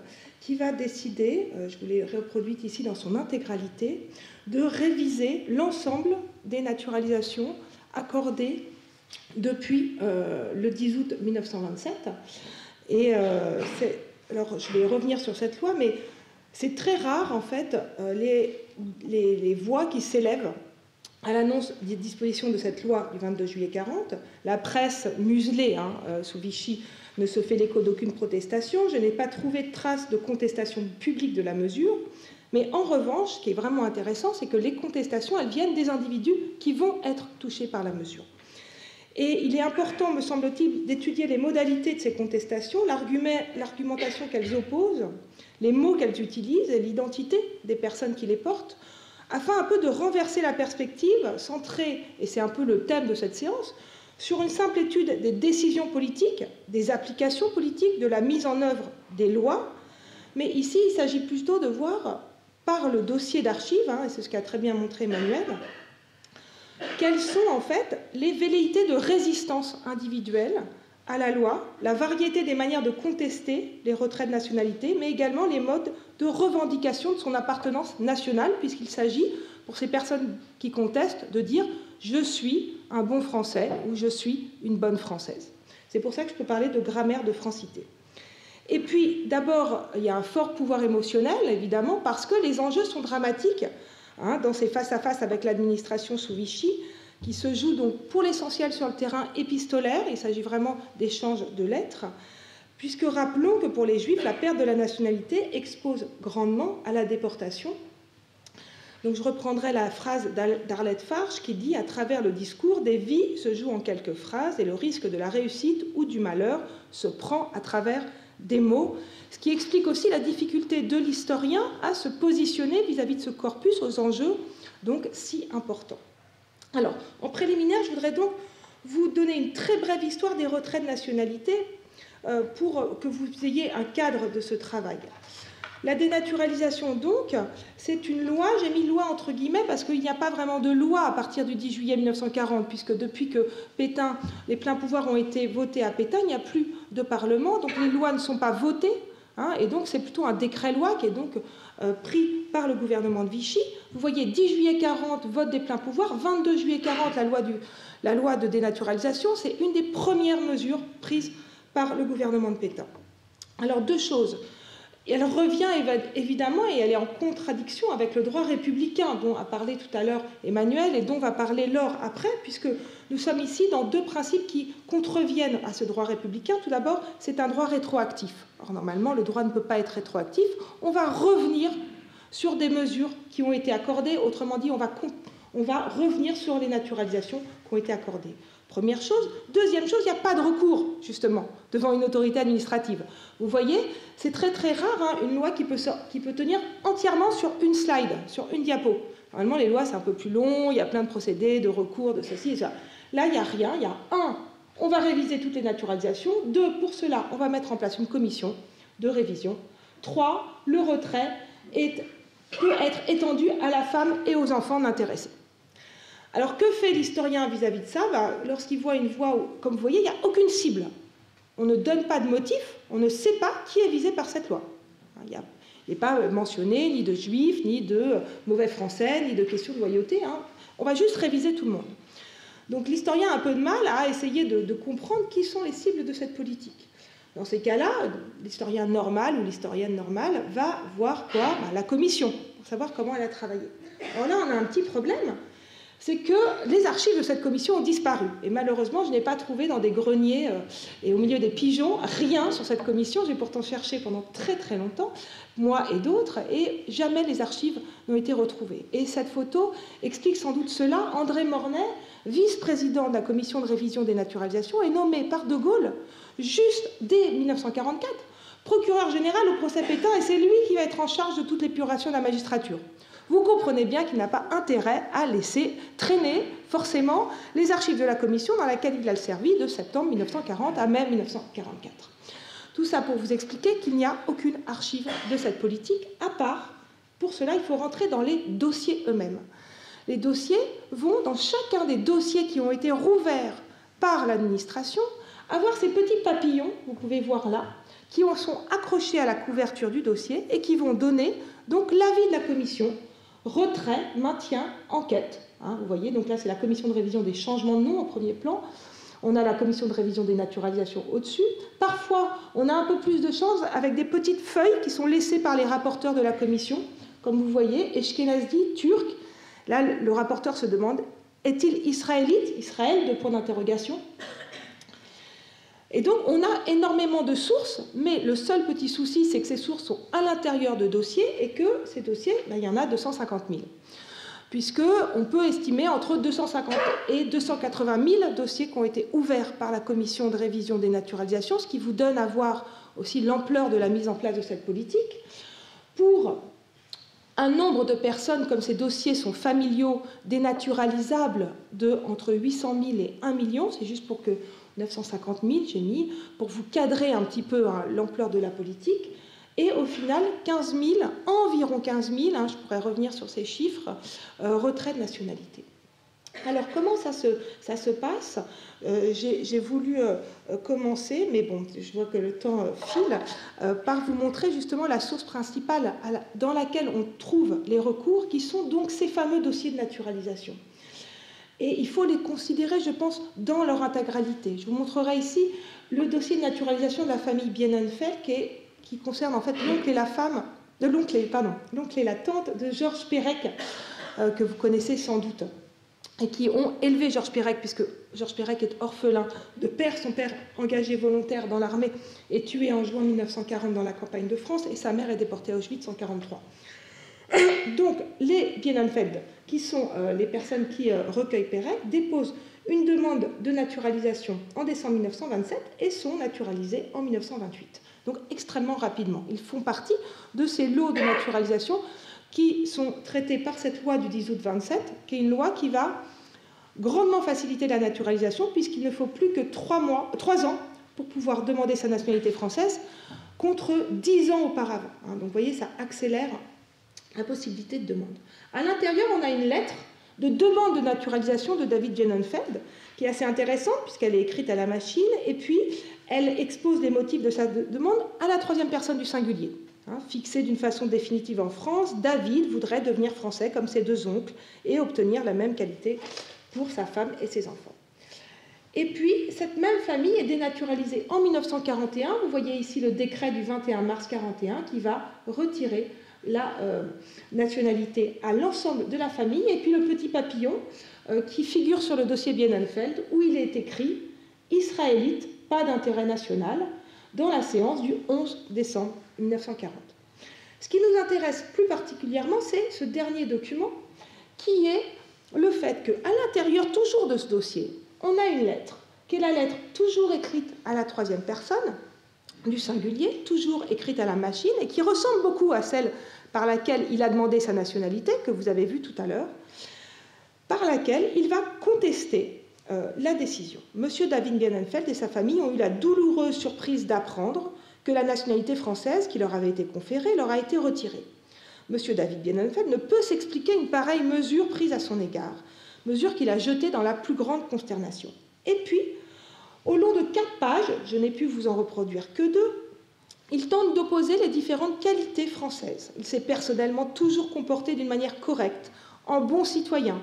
C: qui va décider, je vous l'ai reproduite ici dans son intégralité, de réviser l'ensemble des naturalisations accordées depuis le 10 août 1927. Et alors je vais revenir sur cette loi, mais c'est très rare en fait les voix qui s'élèvent à l'annonce des dispositions de cette loi du 22 juillet 40. La presse muselée sous Vichy ne se fait l'écho d'aucune protestation. Je n'ai pas trouvé de trace de contestation publique de la mesure. Mais en revanche, ce qui est vraiment intéressant, c'est que les contestations, elles viennent des individus qui vont être touchés par la mesure. Et il est important, me semble-t-il, d'étudier les modalités de ces contestations, l'argumentation qu'elles opposent, les mots qu'elles utilisent et l'identité des personnes qui les portent, afin un peu de renverser la perspective, centrée, et c'est un peu le thème de cette séance, sur une simple étude des décisions politiques, des applications politiques, de la mise en œuvre des lois, Mais ici, il s'agit plutôt de voir, par le dossier d'archives, et c'est ce qu'a très bien montré Emmanuel, quelles sont en fait les velléités de résistance individuelle à la loi, la variété des manières de contester les retraits de nationalité, mais également les modes de revendication de son appartenance nationale, puisqu'il s'agit, pour ces personnes qui contestent, de dire « je suis un bon Français » ou « je suis une bonne Française ». C'est pour ça que je peux parler de grammaire de francité. Et puis, d'abord, il y a un fort pouvoir émotionnel, évidemment, parce que les enjeux sont dramatiques dans ces face-à-face avec l'administration sous Vichy, qui se jouent donc pour l'essentiel sur le terrain épistolaire. Il s'agit vraiment d'échanges de lettres, puisque rappelons que pour les Juifs, la perte de la nationalité expose grandement à la déportation. Donc je reprendrai la phrase d'Arlette Farge qui dit « À travers le discours, des vies se jouent en quelques phrases et le risque de la réussite ou du malheur se prend à travers des mots », ce qui explique aussi la difficulté de l'historien à se positionner vis-à-vis de ce corpus aux enjeux donc si importants. Alors, en préliminaire, je voudrais donc vous donner une très brève histoire des retraits de nationalité pour que vous ayez un cadre de ce travail. La dénaturalisation, donc, c'est une loi, j'ai mis loi entre guillemets parce qu'il n'y a pas vraiment de loi à partir du 10 juillet 1940, puisque depuis que Pétain, les pleins pouvoirs ont été votés à Pétain, il n'y a plus de Parlement, donc les lois ne sont pas votées, et donc c'est plutôt un décret-loi qui est donc pris par le gouvernement de Vichy. Vous voyez, 10 juillet 40, vote des pleins pouvoirs, 22 juillet 40, la loi de dénaturalisation, c'est une des premières mesures prises par le gouvernement de Pétain. Alors, deux choses. Elle revient évidemment et elle est en contradiction avec le droit républicain dont a parlé tout à l'heure Emmanuel et dont va parler Laure après, puisque nous sommes ici dans deux principes qui contreviennent à ce droit républicain. Tout d'abord, c'est un droit rétroactif. Or, normalement, le droit ne peut pas être rétroactif. On va revenir sur des mesures qui ont été accordées. Autrement dit, on va revenir sur les naturalisations qui ont été accordées. Première chose. Deuxième chose, il n'y a pas de recours, justement, devant une autorité administrative. Vous voyez, c'est très très rare, une loi qui peut tenir entièrement sur une slide, sur une diapo. Normalement, les lois, c'est un peu plus long, il y a plein de procédés, de recours, de ceci et ça. Là, il n'y a rien. Il y a un, on va réviser toutes les naturalisations. Deux, pour cela, on va mettre en place une commission de révision. Trois, le retrait peut être étendu à la femme et aux enfants d'intéressés. Alors, que fait l'historien vis-à-vis de ça? Lorsqu'il voit une voie où, comme vous voyez, il n'y a aucune cible. On ne donne pas de motif, on ne sait pas qui est visé par cette loi. Il n'est pas mentionné ni de juifs, ni de mauvais français, ni de questions de loyauté. On va juste réviser tout le monde. Donc l'historien a un peu de mal à essayer de comprendre qui sont les cibles de cette politique. Dans ces cas-là, l'historien normal ou l'historienne normale va voir quoi? La commission, pour savoir comment elle a travaillé. Alors là, on a un petit problème. C'est que les archives de cette commission ont disparu. Et malheureusement, je n'ai pas trouvé dans des greniers et au milieu des pigeons rien sur cette commission. J'ai pourtant cherché pendant très très longtemps, moi et d'autres, et jamais les archives n'ont été retrouvées. Et cette photo explique sans doute cela. André Mornay, vice-président de la commission de révision des naturalisations, est nommé par De Gaulle, juste dès 1944, procureur général au procès Pétain, et c'est lui qui va être en charge de toute l'épuration de la magistrature. Vous comprenez bien qu'il n'a pas intérêt à laisser traîner forcément les archives de la commission dans laquelle il a servi de septembre 1940 à mai 1944. Tout ça pour vous expliquer qu'il n'y a aucune archive de cette politique, à part, pour cela, il faut rentrer dans les dossiers eux-mêmes. Les dossiers vont, dans chacun des dossiers qui ont été rouverts par l'administration, avoir ces petits papillons, vous pouvez voir là, qui sont accrochés à la couverture du dossier et qui vont donner donc l'avis de la commission, retrait, maintien, enquête. Vous voyez, donc là c'est la commission de révision des changements de nom au premier plan. On a la commission de révision des naturalisations au-dessus. Parfois, on a un peu plus de chance avec des petites feuilles qui sont laissées par les rapporteurs de la commission. Comme vous voyez, Eşkenazi, turc. Là, le rapporteur se demande, est-il israélite? Israël, deux points d'interrogation. Et donc, on a énormément de sources, mais le seul petit souci, c'est que ces sources sont à l'intérieur de dossiers et que ces dossiers, il y en a 250 000. Puisqu'on peut estimer entre 250 et 280 000 dossiers qui ont été ouverts par la commission de révision des naturalisations, ce qui vous donne à voir aussi l'ampleur de la mise en place de cette politique. Pour un nombre de personnes, comme ces dossiers sont familiaux, dénaturalisables, de entre 800 000 et 1 million, c'est juste pour que 950 000, j'ai mis, pour vous cadrer un petit peu l'ampleur de la politique. Et au final, 15 000, environ 15 000, je pourrais revenir sur ces chiffres, retraits de nationalité. Alors, comment ça se passe? J'ai voulu commencer, mais bon, je vois que le temps file, par vous montrer justement la source principale dans laquelle on trouve les recours, qui sont donc ces fameux dossiers de naturalisation. Et il faut les considérer, je pense, dans leur intégralité. Je vous montrerai ici le dossier de naturalisation de la famille Bienenfeld, qui concerne en fait l'oncle et la femme, l'oncle et la tante de Georges Perec, que vous connaissez sans doute, et qui ont élevé Georges Perec, puisque Georges Perec est orphelin de père, son père engagé volontaire dans l'armée est tué en juin 1940 dans la campagne de France, et sa mère est déportée à Auschwitz en 1943. Donc, les Bienenfeld, qui sont les personnes qui recueillent Perec, déposent une demande de naturalisation en décembre 1927 et sont naturalisés en 1928. Donc, extrêmement rapidement. Ils font partie de ces lots de naturalisation qui sont traités par cette loi du 10 août 27, qui est une loi qui va grandement faciliter la naturalisation, puisqu'il ne faut plus que 3 ans pour pouvoir demander sa nationalité française, contre 10 ans auparavant. Donc, vous voyez, ça accélère la possibilité de demande. À l'intérieur, on a une lettre de demande de naturalisation de David Bienenfeld, qui est assez intéressante, puisqu'elle est écrite à la machine, et puis elle expose les motifs de sa demande à la 3e personne du singulier. Fixé d'une façon définitive en France, David voudrait devenir français comme ses 2 oncles et obtenir la même qualité pour sa femme et ses enfants. Et puis, cette même famille est dénaturalisée en 1941. Vous voyez ici le décret du 21 mars 1941 qui va retirer la nationalité à l'ensemble de la famille. Et puis le petit papillon qui figure sur le dossier Bienenfeld, où il est écrit « Israélite, pas d'intérêt national » dans la séance du 11 décembre 1940. Ce qui nous intéresse plus particulièrement, c'est ce dernier document, qui est le fait qu'à l'intérieur toujours de ce dossier, on a une lettre, qui est la lettre toujours écrite à la 3e personne du singulier, toujours écrite à la machine, et qui ressemble beaucoup à celle par laquelle il a demandé sa nationalité, que vous avez vue tout à l'heure, par laquelle il va contester la décision. Monsieur David Bienenfeld et sa famille ont eu la douloureuse surprise d'apprendre que la nationalité française qui leur avait été conférée leur a été retirée. Monsieur David Bienenfeld ne peut s'expliquer une pareille mesure prise à son égard, mesure qu'il a jetée dans la plus grande consternation. Et puis, au long de 4 pages, je n'ai pu vous en reproduire que 2, il tente d'opposer les différentes qualités françaises. Il s'est personnellement toujours comporté d'une manière correcte, en bon citoyen.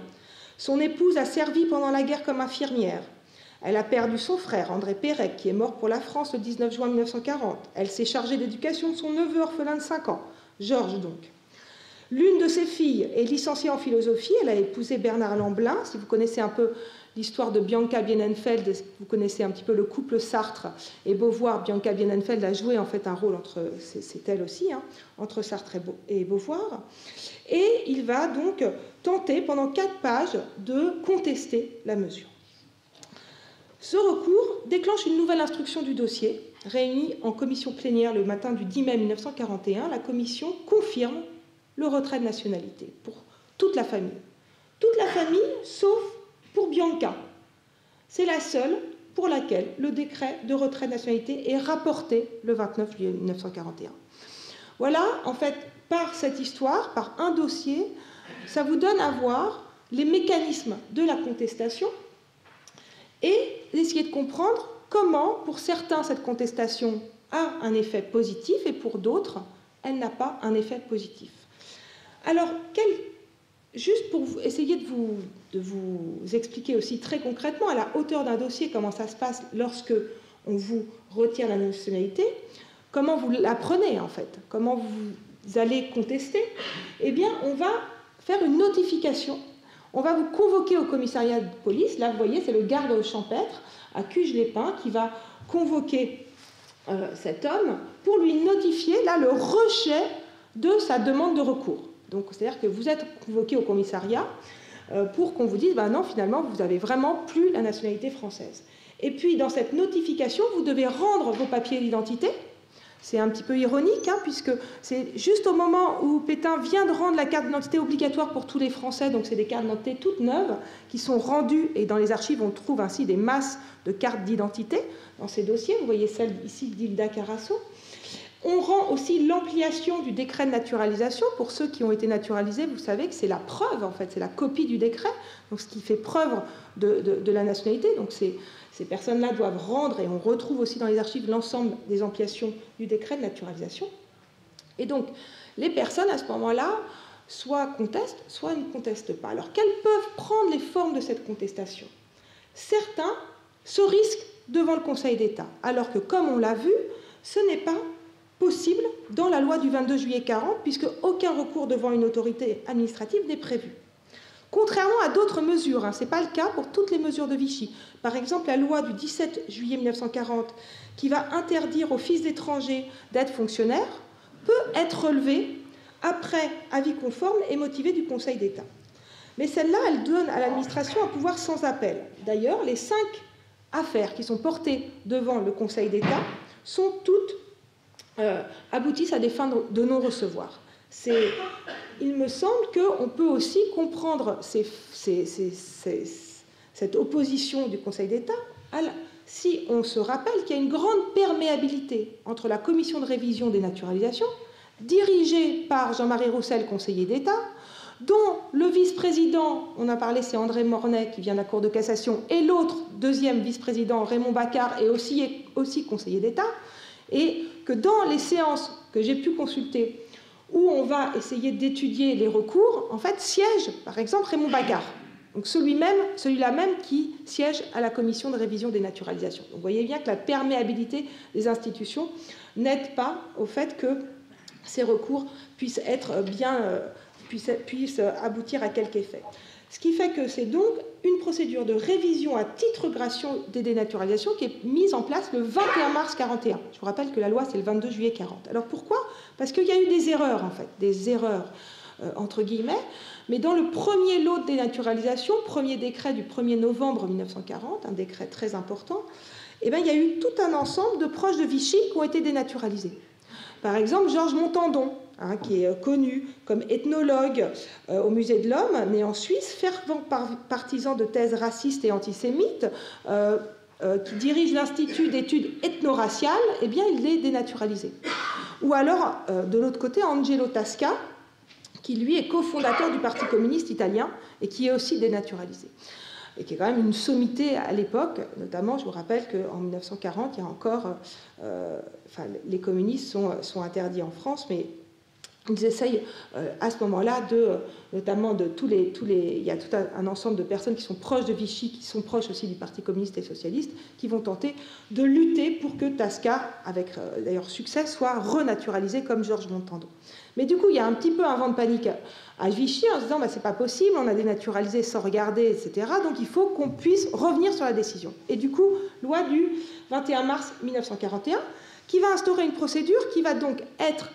C: Son épouse a servi pendant la guerre comme infirmière. Elle a perdu son frère, André Perec, qui est mort pour la France le 19 juin 1940. Elle s'est chargée d'éducation de son neveu orphelin de 5 ans, Georges donc. L'une de ses filles est licenciée en philosophie, elle a épousé Bernard Lamblin. Si vous connaissez un peu l'histoire de Bianca Bienenfeld, vous connaissez un petit peu le couple Sartre et Beauvoir. Bianca Bienenfeld a joué en fait un rôle entre, c'est elle aussi, entre Sartre et Beauvoir. Et il va donc tenter pendant 4 pages de contester la mesure. Ce recours déclenche une nouvelle instruction du dossier. Réunie en commission plénière le matin du 10 mai 1941, la commission confirme le retrait de nationalité pour toute la famille. Toute la famille, sauf pour Bianca. C'est la seule pour laquelle le décret de retrait de nationalité est rapporté le 29 juillet 1941. Voilà, en fait, par cette histoire, par un dossier, ça vous donne à voir les mécanismes de la contestation et d'essayer de comprendre comment, pour certains, cette contestation a un effet positif et pour d'autres, elle n'a pas un effet positif. Alors, juste pour essayer de vous expliquer aussi très concrètement, à la hauteur d'un dossier, comment ça se passe lorsque on vous retire la nationalité, comment vous l'apprenez en fait, comment vous allez contester, eh bien, on va faire une notification. On va vous convoquer au commissariat de police. Là, vous voyez, c'est le garde champêtre à Cuges-les-Pins qui va convoquer cet homme pour lui notifier là, le rejet de sa demande de recours. Donc, c'est-à-dire que vous êtes convoqué au commissariat pour qu'on vous dise ben non, finalement, vous n'avez vraiment plus la nationalité française. Et puis, dans cette notification, vous devez rendre vos papiers d'identité. C'est un petit peu ironique, puisque c'est juste au moment où Pétain vient de rendre la carte d'identité obligatoire pour tous les Français, donc c'est des cartes d'identité toutes neuves qui sont rendues, et dans les archives, on trouve ainsi des masses de cartes d'identité dans ces dossiers. Vous voyez celle ici d'Hilda Carasso. On rend aussi l'ampliation du décret de naturalisation. Pour ceux qui ont été naturalisés, vous savez que c'est la preuve, en fait, c'est la copie du décret, donc ce qui fait preuve de la nationalité. Donc ces personnes-là doivent rendre, et on retrouve aussi dans les archives l'ensemble des ampliations du décret de naturalisation. Et donc, les personnes, à ce moment-là, soit contestent, soit ne contestent pas. Alors, quelles peuvent prendre les formes de cette contestation? Certains se risquent devant le Conseil d'État, alors que, comme on l'a vu, ce n'est pas possible dans la loi du 22 juillet 40, puisque aucun recours devant une autorité administrative n'est prévu. Contrairement à d'autres mesures, ce n'est pas le cas pour toutes les mesures de Vichy. Par exemple, la loi du 17 juillet 1940, qui va interdire aux fils d'étrangers d'être fonctionnaires, peut être relevée après avis conforme et motivé du Conseil d'État. Mais celle-là, elle donne à l'administration un pouvoir sans appel. D'ailleurs, les 5 affaires qui sont portées devant le Conseil d'État sont toutes aboutissent à des fins de non-recevoir. Il me semble qu'on peut aussi comprendre cette opposition du Conseil d'État si on se rappelle qu'il y a une grande perméabilité entre la commission de révision des naturalisations, dirigée par Jean-Marie Roussel, conseiller d'État, dont le vice-président, on a parlé, c'est André Mornay, qui vient de la Cour de cassation, et l'autre, deuxième vice-président, Raymond Bacquart, est aussi conseiller d'État, et que dans les séances que j'ai pu consulter, où on va essayer d'étudier les recours, en fait, siège, par exemple, Raymond Bacquart. Donc celui-là même qui siège à la commission de révision des naturalisations. Donc vous voyez bien que la perméabilité des institutions n'aide pas au fait que ces recours puissent aboutir à quelque effet. Ce qui fait que c'est donc une procédure de révision à titre gracieux des dénaturalisations qui est mise en place le 21 mars 41. Je vous rappelle que la loi, c'est le 22 juillet 40. Alors pourquoi? Parce qu'il y a eu des erreurs, en fait, des erreurs, entre guillemets, mais dans le premier lot de dénaturalisation, premier décret du 1er novembre 1940, un décret très important, eh bien, il y a eu tout un ensemble de proches de Vichy qui ont été dénaturalisés. Par exemple, Georges Montandon, qui est connu comme ethnologue au Musée de l'Homme, né en Suisse, fervent partisan de thèses racistes et antisémites, qui dirige l'Institut d'études ethno-raciales, eh bien, il est dénaturalisé. Ou alors, de l'autre côté, Angelo Tasca, qui lui est cofondateur du Parti communiste italien et qui est aussi dénaturalisé. Et qui est quand même une sommité à l'époque, notamment, je vous rappelle qu'en 1940, il y a encore... les communistes sont interdits en France, mais ils essayent à ce moment-là notamment de il y a tout un ensemble de personnes qui sont proches de Vichy, qui sont proches aussi du Parti communiste et socialiste, qui vont tenter de lutter pour que Tasca, avec d'ailleurs succès, soit renaturalisé comme Georges Montandon. Mais du coup, il y a un petit peu un vent de panique à Vichy en se disant c'est pas possible, on a dénaturalisé sans regarder, etc. Donc il faut qu'on puisse revenir sur la décision. Et du coup, loi du 21 mars 1941, qui va instaurer une procédure qui va donc être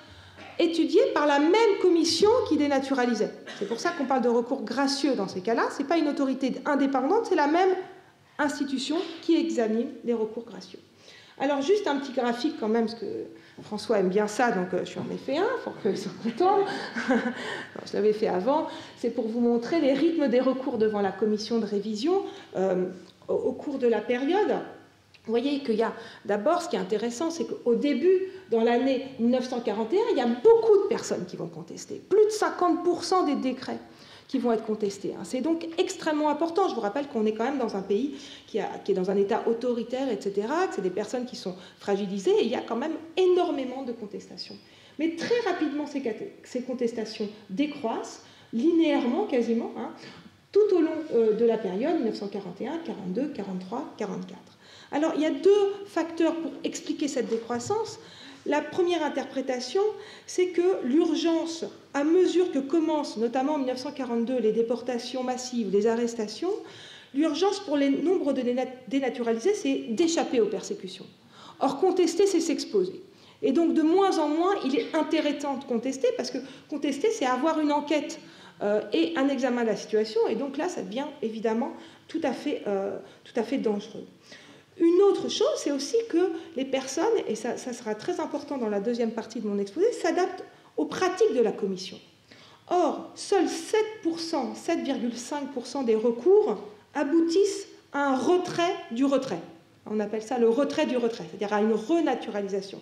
C: étudiée par la même commission qui dénaturalisait. C'est pour ça qu'on parle de recours gracieux dans ces cas-là. Ce n'est pas une autorité indépendante, c'est la même institution qui examine les recours gracieux. Alors juste un petit graphique quand même, parce que François aime bien ça, donc je en ai fait un, pour qu'ils soient contents. Je l'avais fait avant. C'est pour vous montrer les rythmes des recours devant la commission de révision au cours de la période. Vous voyez qu'il y a d'abord, ce qui est intéressant, c'est qu'au début, dans l'année 1941, il y a beaucoup de personnes qui vont contester. Plus de 50% des décrets qui vont être contestés. C'est donc extrêmement important. Je vous rappelle qu'on est quand même dans un pays qui est dans un état autoritaire, etc., que c'est des personnes qui sont fragilisées, et il y a quand même énormément de contestations. Mais très rapidement, ces contestations décroissent, linéairement quasiment, tout au long de la période 1941, 42, 43, 44. Alors, il y a 2 facteurs pour expliquer cette décroissance. La première interprétation, c'est que l'urgence, à mesure que commencent, notamment en 1942, les déportations massives, les arrestations, l'urgence pour les nombres de dénaturalisés, c'est d'échapper aux persécutions. Or, contester, c'est s'exposer. Et donc, de moins en moins, il est intéressant de contester, parce que contester, c'est avoir une enquête et un examen de la situation, et donc là, ça devient évidemment tout à fait dangereux. Une autre chose, c'est aussi que les personnes, et ça sera très important dans la deuxième partie de mon exposé, s'adaptent aux pratiques de la commission. Or, seuls 7,5% des recours aboutissent à un retrait du retrait. On appelle ça le retrait du retrait, c'est-à-dire à une renaturalisation.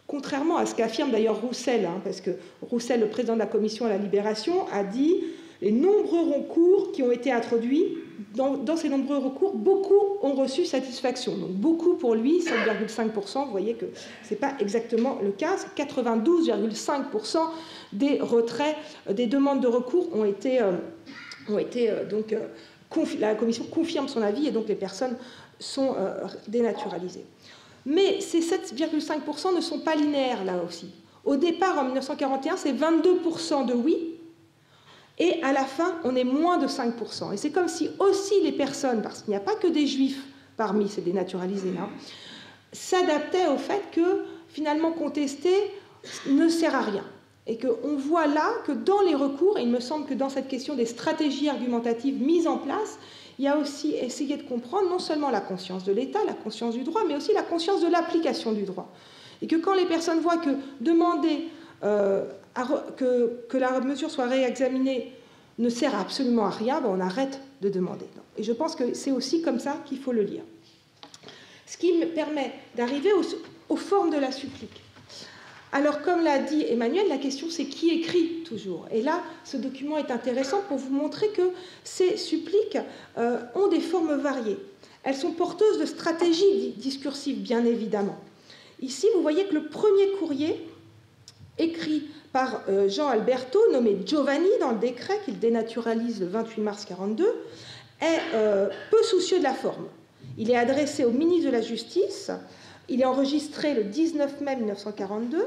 C: contrairement à ce qu'affirme d'ailleurs Roussel, hein, parce que Roussel, le président de la commission à la Libération, a dit les nombreux recours qui ont été introduits, dans ces nombreux recours, beaucoup ont reçu satisfaction. Donc beaucoup pour lui, 7,5%, vous voyez que ce n'est pas exactement le cas, 92,5% des retraits, des demandes de recours ont été donc, la commission confirme son avis et donc les personnes sont dénaturalisées. Mais ces 7,5% ne sont pas linéaires là aussi. Au départ, en 1941, c'est 22% de oui, et à la fin, on est moins de 5%. Et c'est comme si aussi les personnes, parce qu'il n'y a pas que des juifs parmi ces dénaturalisés là, s'adaptaient au fait que finalement contester ne sert à rien. Et qu'on voit là que dans les recours, et il me semble que dans cette question des stratégies argumentatives mises en place, il y a aussi essayé de comprendre non seulement la conscience de l'État, la conscience du droit, mais aussi la conscience de l'application du droit. Et que quand les personnes voient que demander que la mesure soit réexaminée ne sert absolument à rien, ben on arrête de demander. Et je pense que c'est aussi comme ça qu'il faut le lire. Ce qui me permet d'arriver aux formes de la supplique. Alors, comme l'a dit Emmanuel, la question c'est qui écrit toujours. Et là, ce document est intéressant pour vous montrer que ces suppliques ont des formes variées. Elles sont porteuses de stratégies discursives, bien évidemment. Ici, vous voyez que le premier courrier, écrit par Jean Alberto, nommé Giovanni dans le décret qu'il dénaturalise le 28 mars 1942, est peu soucieux de la forme. Il est adressé au ministre de la Justice, il est enregistré le 19 mai 1942,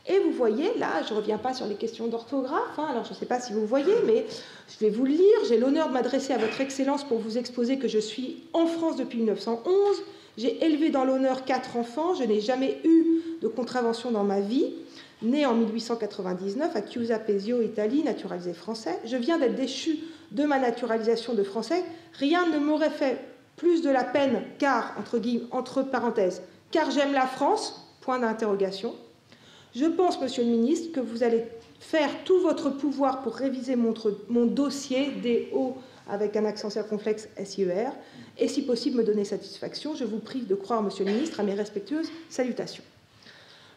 C: et vous voyez, là, je ne reviens pas sur les questions d'orthographe, hein, alors je ne sais pas si vous voyez, mais je vais vous le lire. J'ai l'honneur de m'adresser à votre Excellence pour vous exposer que je suis en France depuis 1911, j'ai élevé dans l'honneur 4 enfants, je n'ai jamais eu de contravention dans ma vie. Né en 1899 à Chiusa Pesio, Italie, naturalisé français, je viens d'être déchu de ma naturalisation de français. Rien ne m'aurait fait plus de la peine, car, entre parenthèses, car j'aime la France, point d'interrogation. Je pense, Monsieur le Ministre, que vous allez faire tout votre pouvoir pour réviser mon dossier, DO avec un accent circonflexe SIER, et si possible me donner satisfaction. Je vous prie de croire, Monsieur le Ministre, à mes respectueuses salutations.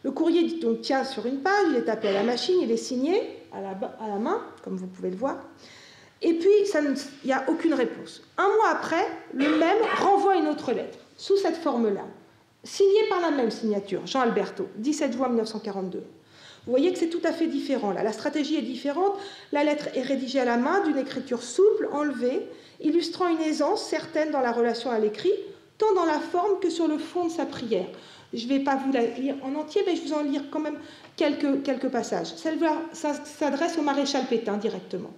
C: Le courrier donc tient sur une page, il est tapé à la machine, il est signé à la main, comme vous pouvez le voir, et puis il n'y a aucune réponse. Un mois après, le même renvoie une autre lettre, sous cette forme-là, signée par la même signature, Jean Alberto, 17 juin 1942. Vous voyez que c'est tout à fait différent, là. La stratégie est différente, la lettre est rédigée à la main, d'une écriture souple, enlevée, illustrant une aisance certaine dans la relation à l'écrit, tant dans la forme que sur le fond de sa prière. Je ne vais pas vous la lire en entier, mais je vais vous en lire quand même quelques passages. Celle-là s'adresse au maréchal Pétain directement.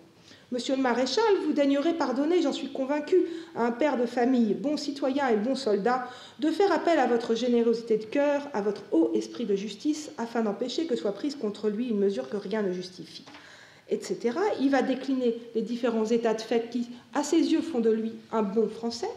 C: Monsieur le maréchal, vous daignerez pardonner, j'en suis convaincu, à un père de famille, bon citoyen et bon soldat, de faire appel à votre générosité de cœur, à votre haut esprit de justice, afin d'empêcher que soit prise contre lui une mesure que rien ne justifie, etc. Il va décliner les différents états de fait qui, à ses yeux, font de lui un bon Français.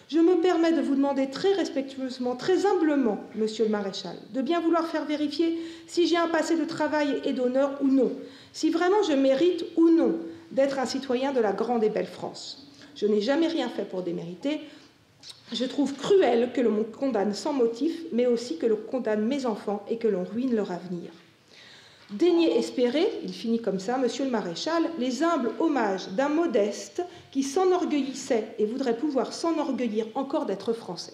C: Je me permets de vous demander très respectueusement, très humblement, Monsieur le Maréchal, de bien vouloir faire vérifier si j'ai un passé de travail et d'honneur ou non, si vraiment je mérite ou non d'être un citoyen de la grande et belle France. Je n'ai jamais rien fait pour démériter. Je trouve cruel que l'on me condamne sans motif, mais aussi que l'on condamne mes enfants et que l'on ruine leur avenir. Daignez espérer, il finit comme ça, Monsieur le Maréchal, les humbles hommages d'un modeste qui s'enorgueillissait et voudrait pouvoir s'enorgueillir encore d'être français.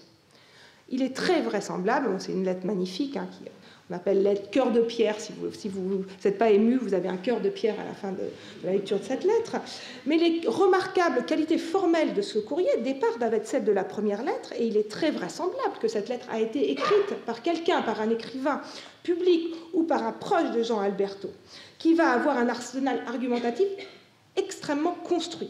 C: Il est très vraisemblable, c'est une lettre magnifique, hein, on appelle lettre cœur de pierre, si vous n'êtes pas ému, vous avez un cœur de pierre à la fin de la lecture de cette lettre. Mais les remarquables qualités formelles de ce courrier départent avec celle de la première lettre, et il est très vraisemblable que cette lettre a été écrite par quelqu'un, par un écrivain public ou par un proche de Jean Alberto, qui va avoir un arsenal argumentatif extrêmement construit.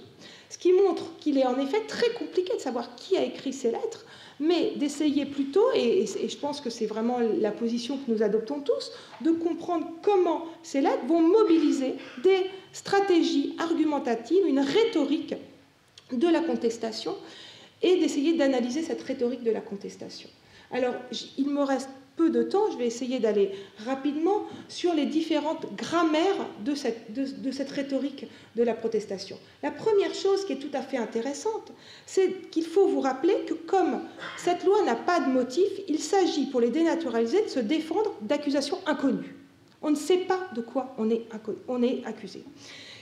C: Ce qui montre qu'il est en effet très compliqué de savoir qui a écrit ces lettres, mais d'essayer plutôt, et je pense que c'est vraiment la position que nous adoptons tous, de comprendre comment ces lettres vont mobiliser des stratégies argumentatives, une rhétorique de la contestation, et d'essayer d'analyser cette rhétorique de la contestation. Alors, il me reste peu de temps, je vais essayer d'aller rapidement sur les différentes grammaires de cette rhétorique de la protestation. La première chose qui est tout à fait intéressante, c'est qu'il faut vous rappeler que comme cette loi n'a pas de motif, il s'agit pour les dénaturalisés de se défendre d'accusations inconnues. On ne sait pas de quoi on est accusé.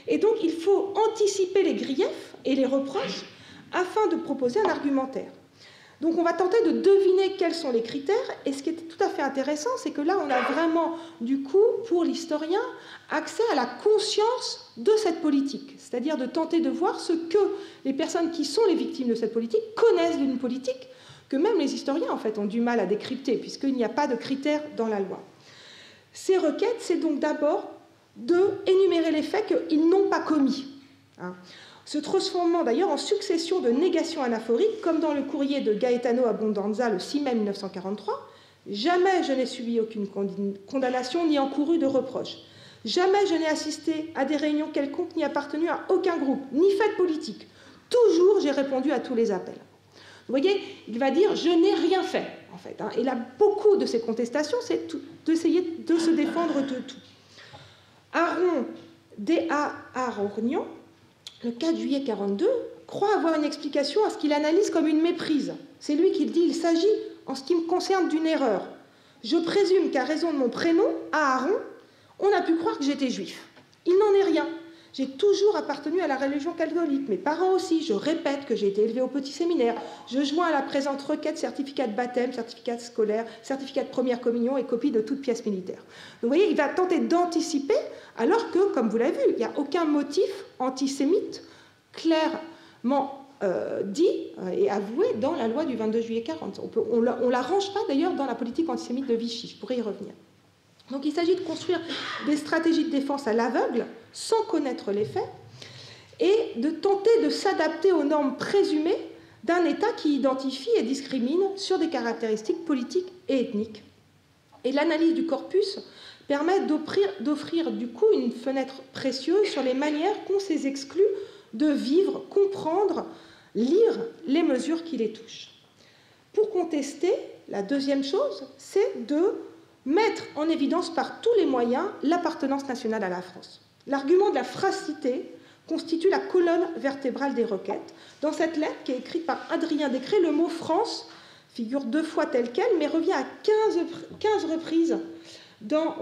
C: Et donc il faut anticiper les griefs et les reproches afin de proposer un argumentaire. Donc on va tenter de deviner quels sont les critères, et ce qui est tout à fait intéressant, c'est que là on a vraiment, du coup, pour l'historien, accès à la conscience de cette politique, c'est-à-dire de tenter de voir ce que les personnes qui sont les victimes de cette politique connaissent d'une politique que même les historiens, en fait, ont du mal à décrypter, puisqu'il n'y a pas de critères dans la loi. Ces requêtes, c'est donc d'abord d'énumérer les faits qu'ils n'ont pas commis, hein, se transformant d'ailleurs en succession de négations anaphoriques, comme dans le courrier de Gaetano Abondanza le 6 mai 1943. « Jamais je n'ai subi aucune condamnation ni encouru de reproches. Jamais je n'ai assisté à des réunions quelconques ni appartenu à aucun groupe, ni fête politique. Toujours j'ai répondu à tous les appels. » Vous voyez, il va dire « je n'ai rien fait ». En fait, hein. Et là, beaucoup de ces contestations, c'est d'essayer de se défendre de tout. Aron D.A. Arorgnan, le 4 juillet 1942, croit avoir une explication à ce qu'il analyse comme une méprise. C'est lui qui le dit, il s'agit, en ce qui me concerne, d'une erreur. Je présume qu'à raison de mon prénom, Aaron, on a pu croire que j'étais juif. Il n'en est rien. J'ai toujours appartenu à la religion catholique. Mes parents aussi. Je répète que j'ai été élevé au petit séminaire. Je joins à la présente requête certificat de baptême, certificat scolaire, certificat de première communion et copie de toute pièce militaire. Donc vous voyez, il va tenter d'anticiper, alors que, comme vous l'avez vu, il n'y a aucun motif antisémite clairement dit et avoué dans la loi du 22 juillet 40. On ne la range pas d'ailleurs dans la politique antisémite de Vichy. Je pourrais y revenir. Donc il s'agit de construire des stratégies de défense à l'aveugle, sans connaître les faits, et de tenter de s'adapter aux normes présumées d'un État qui identifie et discrimine sur des caractéristiques politiques et ethniques. Et l'analyse du corpus permet d'offrir du coup une fenêtre précieuse sur les manières qu'ont ces exclus de vivre, comprendre, lire les mesures qui les touchent. Pour contester, la deuxième chose, c'est de mettre en évidence par tous les moyens l'appartenance nationale à la France. L'argument de la fracité constitue la colonne vertébrale des requêtes. Dans cette lettre qui est écrite par Adrien Descrès, le mot « France » figure 2 fois tel quel, mais revient à 15 reprises dans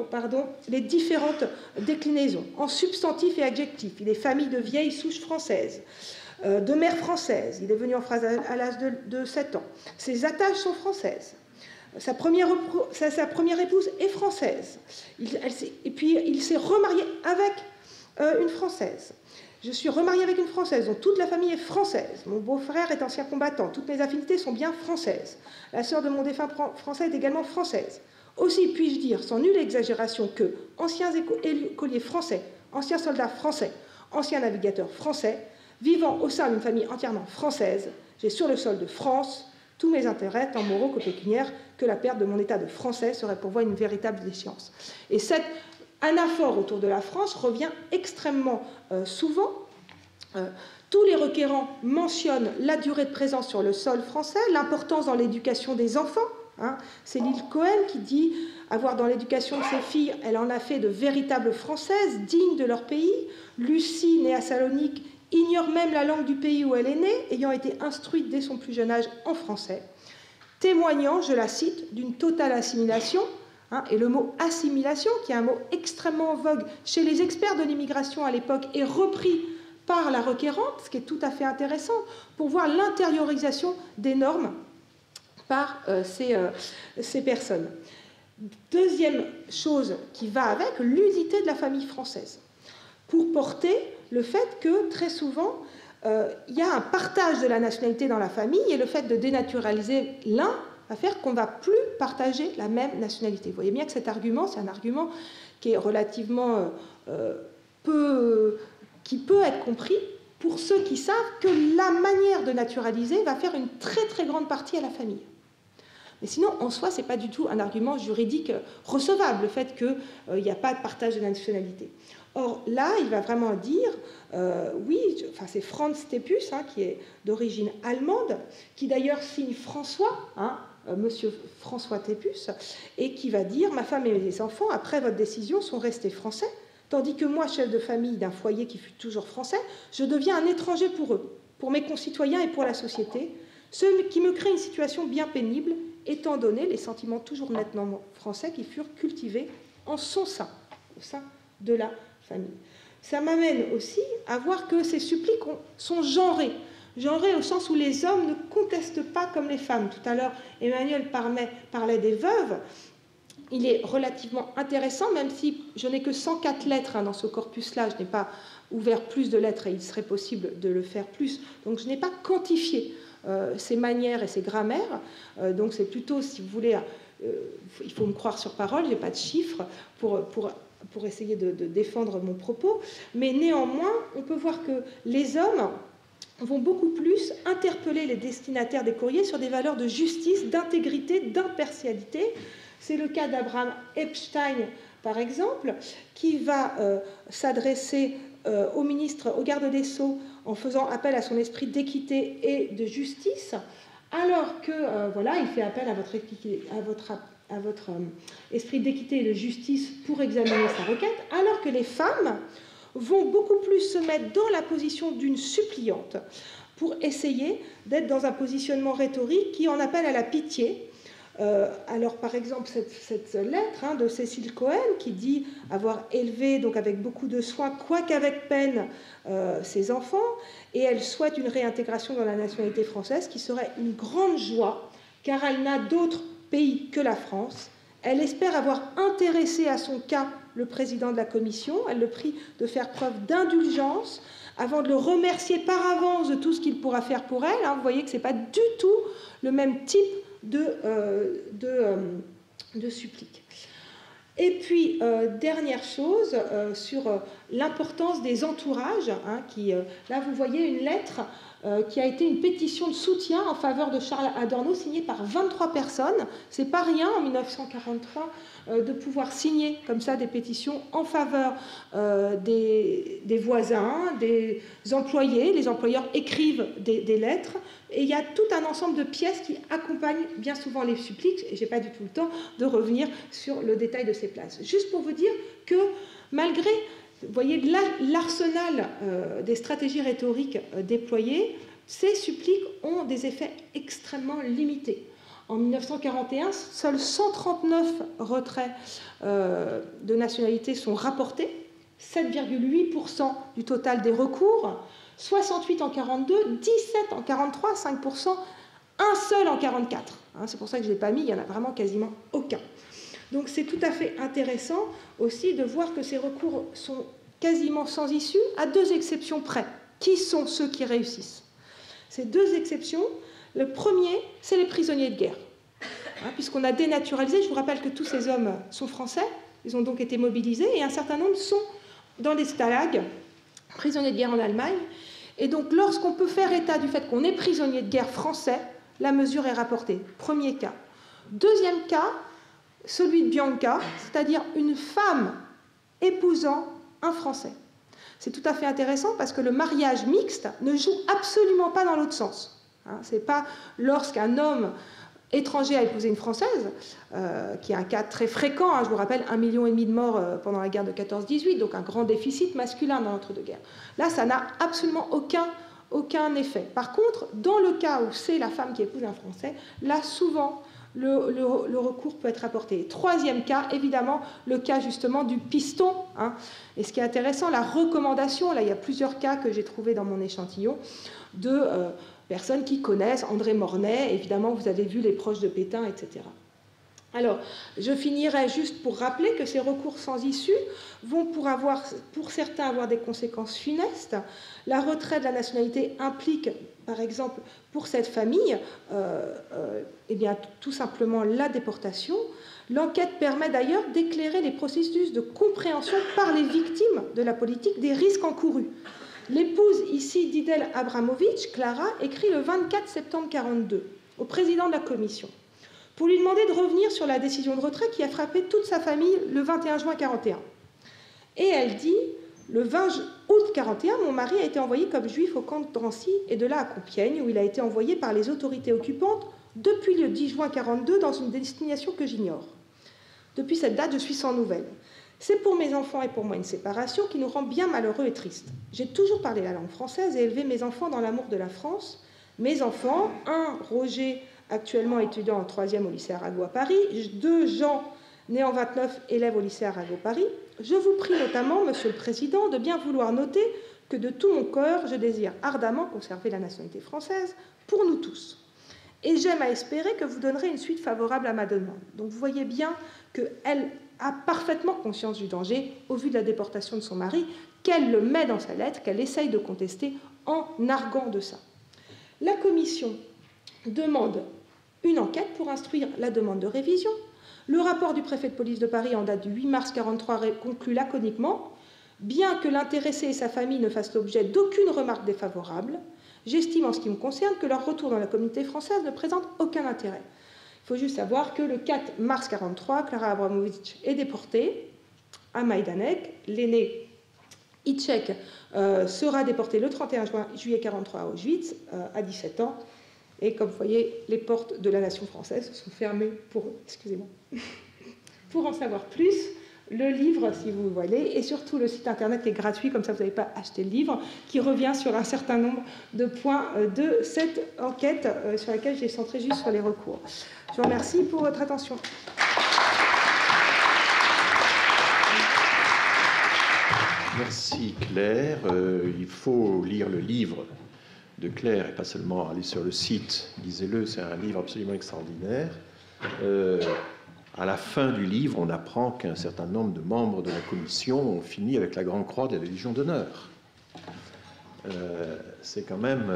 C: les différentes déclinaisons, en substantif et adjectif. Il est famille de vieilles souches françaises, de mère française. Il est venu en France à l'âge de 7 ans. Ses attaches sont françaises. Sa première épouse est française. Et puis, il s'est remarié avec une Française. Je suis remariée avec une Française, dont toute la famille est française. Mon beau-frère est ancien combattant. Toutes mes affinités sont bien françaises. La sœur de mon défunt français est également française. Aussi puis-je dire, sans nulle exagération, que anciens écoliers français, anciens soldats français, anciens navigateurs français, vivant au sein d'une famille entièrement française, j'ai sur le sol de France tous mes intérêts, tant moraux que pécuniaires, que la perte de mon état de français serait pour moi une véritable déchéance. Et cette anaphore autour de la France revient extrêmement souvent. Tous les requérants mentionnent la durée de présence sur le sol français, l'importance dans l'éducation des enfants. Hein. C'est Lyle Cohen qui dit avoir dans l'éducation de ses filles, elle en a fait de véritables Françaises, dignes de leur pays. Lucie, née à Salonique, ignore même la langue du pays où elle est née, ayant été instruite dès son plus jeune âge en français, témoignant, je la cite, d'une totale assimilation. Hein, et le mot assimilation, qui est un mot extrêmement en vogue chez les experts de l'immigration à l'époque, est repris par la requérante, ce qui est tout à fait intéressant, pour voir l'intériorisation des normes par ces personnes. Deuxième chose qui va avec, l'unité de la famille française, pour porter le fait que, très souvent, il y a un partage de la nationalité dans la famille, et le fait de dénaturaliser l'un va faire qu'on ne va plus partager la même nationalité. Vous voyez bien que cet argument, c'est un argument qui est relativement qui peut être compris pour ceux qui savent que la manière de naturaliser va faire une très très grande partie à la famille. Mais sinon, en soi, ce n'est pas du tout un argument juridique recevable, le fait qu'il n'y a pas de partage de nationalité. Or, là, il va vraiment dire, oui, enfin, c'est Franz Tepus, hein, qui est d'origine allemande, qui d'ailleurs signe François, hein, Monsieur François Tepus, et qui va dire, ma femme et mes enfants, après votre décision, sont restés français, tandis que moi, chef de famille d'un foyer qui fut toujours français, je deviens un étranger pour eux, pour mes concitoyens et pour la société, ce qui me crée une situation bien pénible, étant donné les sentiments toujours nettement français qui furent cultivés en son sein, au sein de la famille. Ça m'amène aussi à voir que ces suppliques sont genrées. Genrées au sens où les hommes ne contestent pas comme les femmes. Tout à l'heure, Emmanuel parlait des veuves. Il est relativement intéressant, même si je n'ai que 104 lettres dans ce corpus-là, je n'ai pas ouvert plus de lettres et il serait possible de le faire plus. Donc je n'ai pas quantifié ces manières et ces grammaires. Donc c'est plutôt, si vous voulez, il faut me croire sur parole, je n'ai pas de chiffres pour essayer de défendre mon propos. Mais néanmoins, on peut voir que les hommes vont beaucoup plus interpeller les destinataires des courriers sur des valeurs de justice, d'intégrité, d'impartialité. C'est le cas d'Abraham Epstein, par exemple, qui va s'adresser au ministre, au garde des Sceaux, en faisant appel à son esprit d'équité et de justice, alors que, voilà, il fait appel à votre esprit d'équité et de justice pour examiner sa requête, alors que les femmes vont beaucoup plus se mettre dans la position d'une suppliante pour essayer d'être dans un positionnement rhétorique qui en appelle à la pitié. Alors, par exemple, cette lettre de Cécile Cohen qui dit avoir élevé donc avec beaucoup de soin, quoiqu'avec peine, ses enfants, et elle souhaite une réintégration dans la nationalité française qui serait une grande joie, car elle n'a d'autre pays que la France. Elle espère avoir intéressé à son cas le président de la commission. Elle le prie de faire preuve d'indulgence avant de le remercier par avance de tout ce qu'il pourra faire pour elle. Vous voyez que ce n'est pas du tout le même type de supplique. Et puis, dernière chose, sur l'importance des entourages, là vous voyez une lettre qui a été une pétition de soutien en faveur de Charles Adorno, signée par 23 personnes. C'est pas rien en 1943 de pouvoir signer comme ça des pétitions en faveur des voisins, des employés. Les employeurs écrivent des lettres. Et il y a tout un ensemble de pièces qui accompagnent bien souvent les suppliques, et je n'ai pas du tout le temps de revenir sur le détail de ces places. Juste pour vous dire que malgré, vous voyez, l'arsenal des stratégies rhétoriques déployées, ces suppliques ont des effets extrêmement limités. En 1941, seuls 139 retraits de nationalité sont rapportés, 7,8% du total des recours, 68 en 42, 17 en 43, 5%, un seul en 44. C'est pour ça que je ne l'ai pas mis, il n'y en a vraiment quasiment aucun. Donc c'est tout à fait intéressant aussi de voir que ces recours sont quasiment sans issue, à deux exceptions près. Qui sont ceux qui réussissent? Ces deux exceptions, le premier, c'est les prisonniers de guerre. Puisqu'on a dénaturalisé, je vous rappelle que tous ces hommes sont français, ils ont donc été mobilisés, et un certain nombre sont dans des stalags, prisonniers de guerre en Allemagne. Et donc, lorsqu'on peut faire état du fait qu'on est prisonnier de guerre français, la mesure est rapportée. Premier cas. Deuxième cas, celui de Bianca, c'est-à-dire une femme épousant un Français. C'est tout à fait intéressant parce que le mariage mixte ne joue absolument pas dans l'autre sens. Ce n'est pas lorsqu'un homme étranger a épousé une Française, qui est un cas très fréquent, je vous rappelle, 1,5 million de morts pendant la guerre de 14-18, donc un grand déficit masculin dans l'entre-deux-guerres. Là, ça n'a absolument aucun effet. Par contre, dans le cas où c'est la femme qui épouse un Français, là, souvent, le recours peut être apporté. Troisième cas, évidemment, le cas justement du piston. Et ce qui est intéressant, la recommandation, là, il y a plusieurs cas que j'ai trouvés dans mon échantillon, de personnes qui connaissent André Mornay, évidemment, vous avez vu les proches de Pétain, etc. Alors, je finirai juste pour rappeler que ces recours sans issue vont pour certains avoir des conséquences funestes. La retrait de la nationalité implique, par exemple, pour cette famille, eh bien, tout simplement la déportation. L'enquête permet d'ailleurs d'éclairer les processus de compréhension par les victimes de la politique des risques encourus. L'épouse ici d'Idel Abramovitch, Clara, écrit le 24 septembre 1942 au président de la commission. pour lui demander de revenir sur la décision de retrait qui a frappé toute sa famille le 21 juin 1941. Et elle dit, le 20 août 1941, mon mari a été envoyé comme juif au camp de Drancy et de là à Compiègne, où il a été envoyé par les autorités occupantes depuis le 10 juin 1942 dans une destination que j'ignore. Depuis cette date, je suis sans nouvelles. C'est pour mes enfants et pour moi une séparation qui nous rend bien malheureux et tristes. J'ai toujours parlé la langue française et élevé mes enfants dans l'amour de la France. Mes enfants, un, Roger, actuellement étudiant en 3e au lycée Arago à Paris, 2, Jean, né en 29, élève au lycée Arago Paris. Je vous prie notamment, Monsieur le Président, de bien vouloir noter que de tout mon cœur, je désire ardemment conserver la nationalité française pour nous tous. Et j'aime à espérer que vous donnerez une suite favorable à ma demande. Donc vous voyez bien qu'elle a parfaitement conscience du danger au vu de la déportation de son mari, qu'elle le met dans sa lettre, qu'elle essaye de contester en arguant de ça. La commission demande une enquête pour instruire la demande de révision. Le rapport du préfet de police de Paris en date du 8 mars 1943 conclut laconiquement « Bien que l'intéressé et sa famille ne fassent l'objet d'aucune remarque défavorable, j'estime en ce qui me concerne que leur retour dans la communauté française ne présente aucun intérêt. » Il faut juste savoir que le 4 mars 1943, Klara Abramović est déportée à Majdanek. L'aîné Hitchek sera déporté le 31 juillet 1943 à Auschwitz à 17 ans. Et comme vous voyez, les portes de la nation française sont fermées pour eux. Excusez-moi. Pour en savoir plus, le livre, si vous voulez, et surtout le site internet qui est gratuit, comme ça vous n'avez pas acheté le livre, qui revient sur un certain nombre de points de cette enquête sur laquelle j'ai centré juste sur les recours. Je vous remercie pour votre attention.
A: Merci Claire. Il faut lire le livre de Claire et pas seulement aller sur le site. Lisez-le, c'est un livre absolument extraordinaire. À la fin du livre, on apprend qu'un certain nombre de membres de la commission ont fini avec la Grande Croix de la Légion d'honneur. C'est quand même...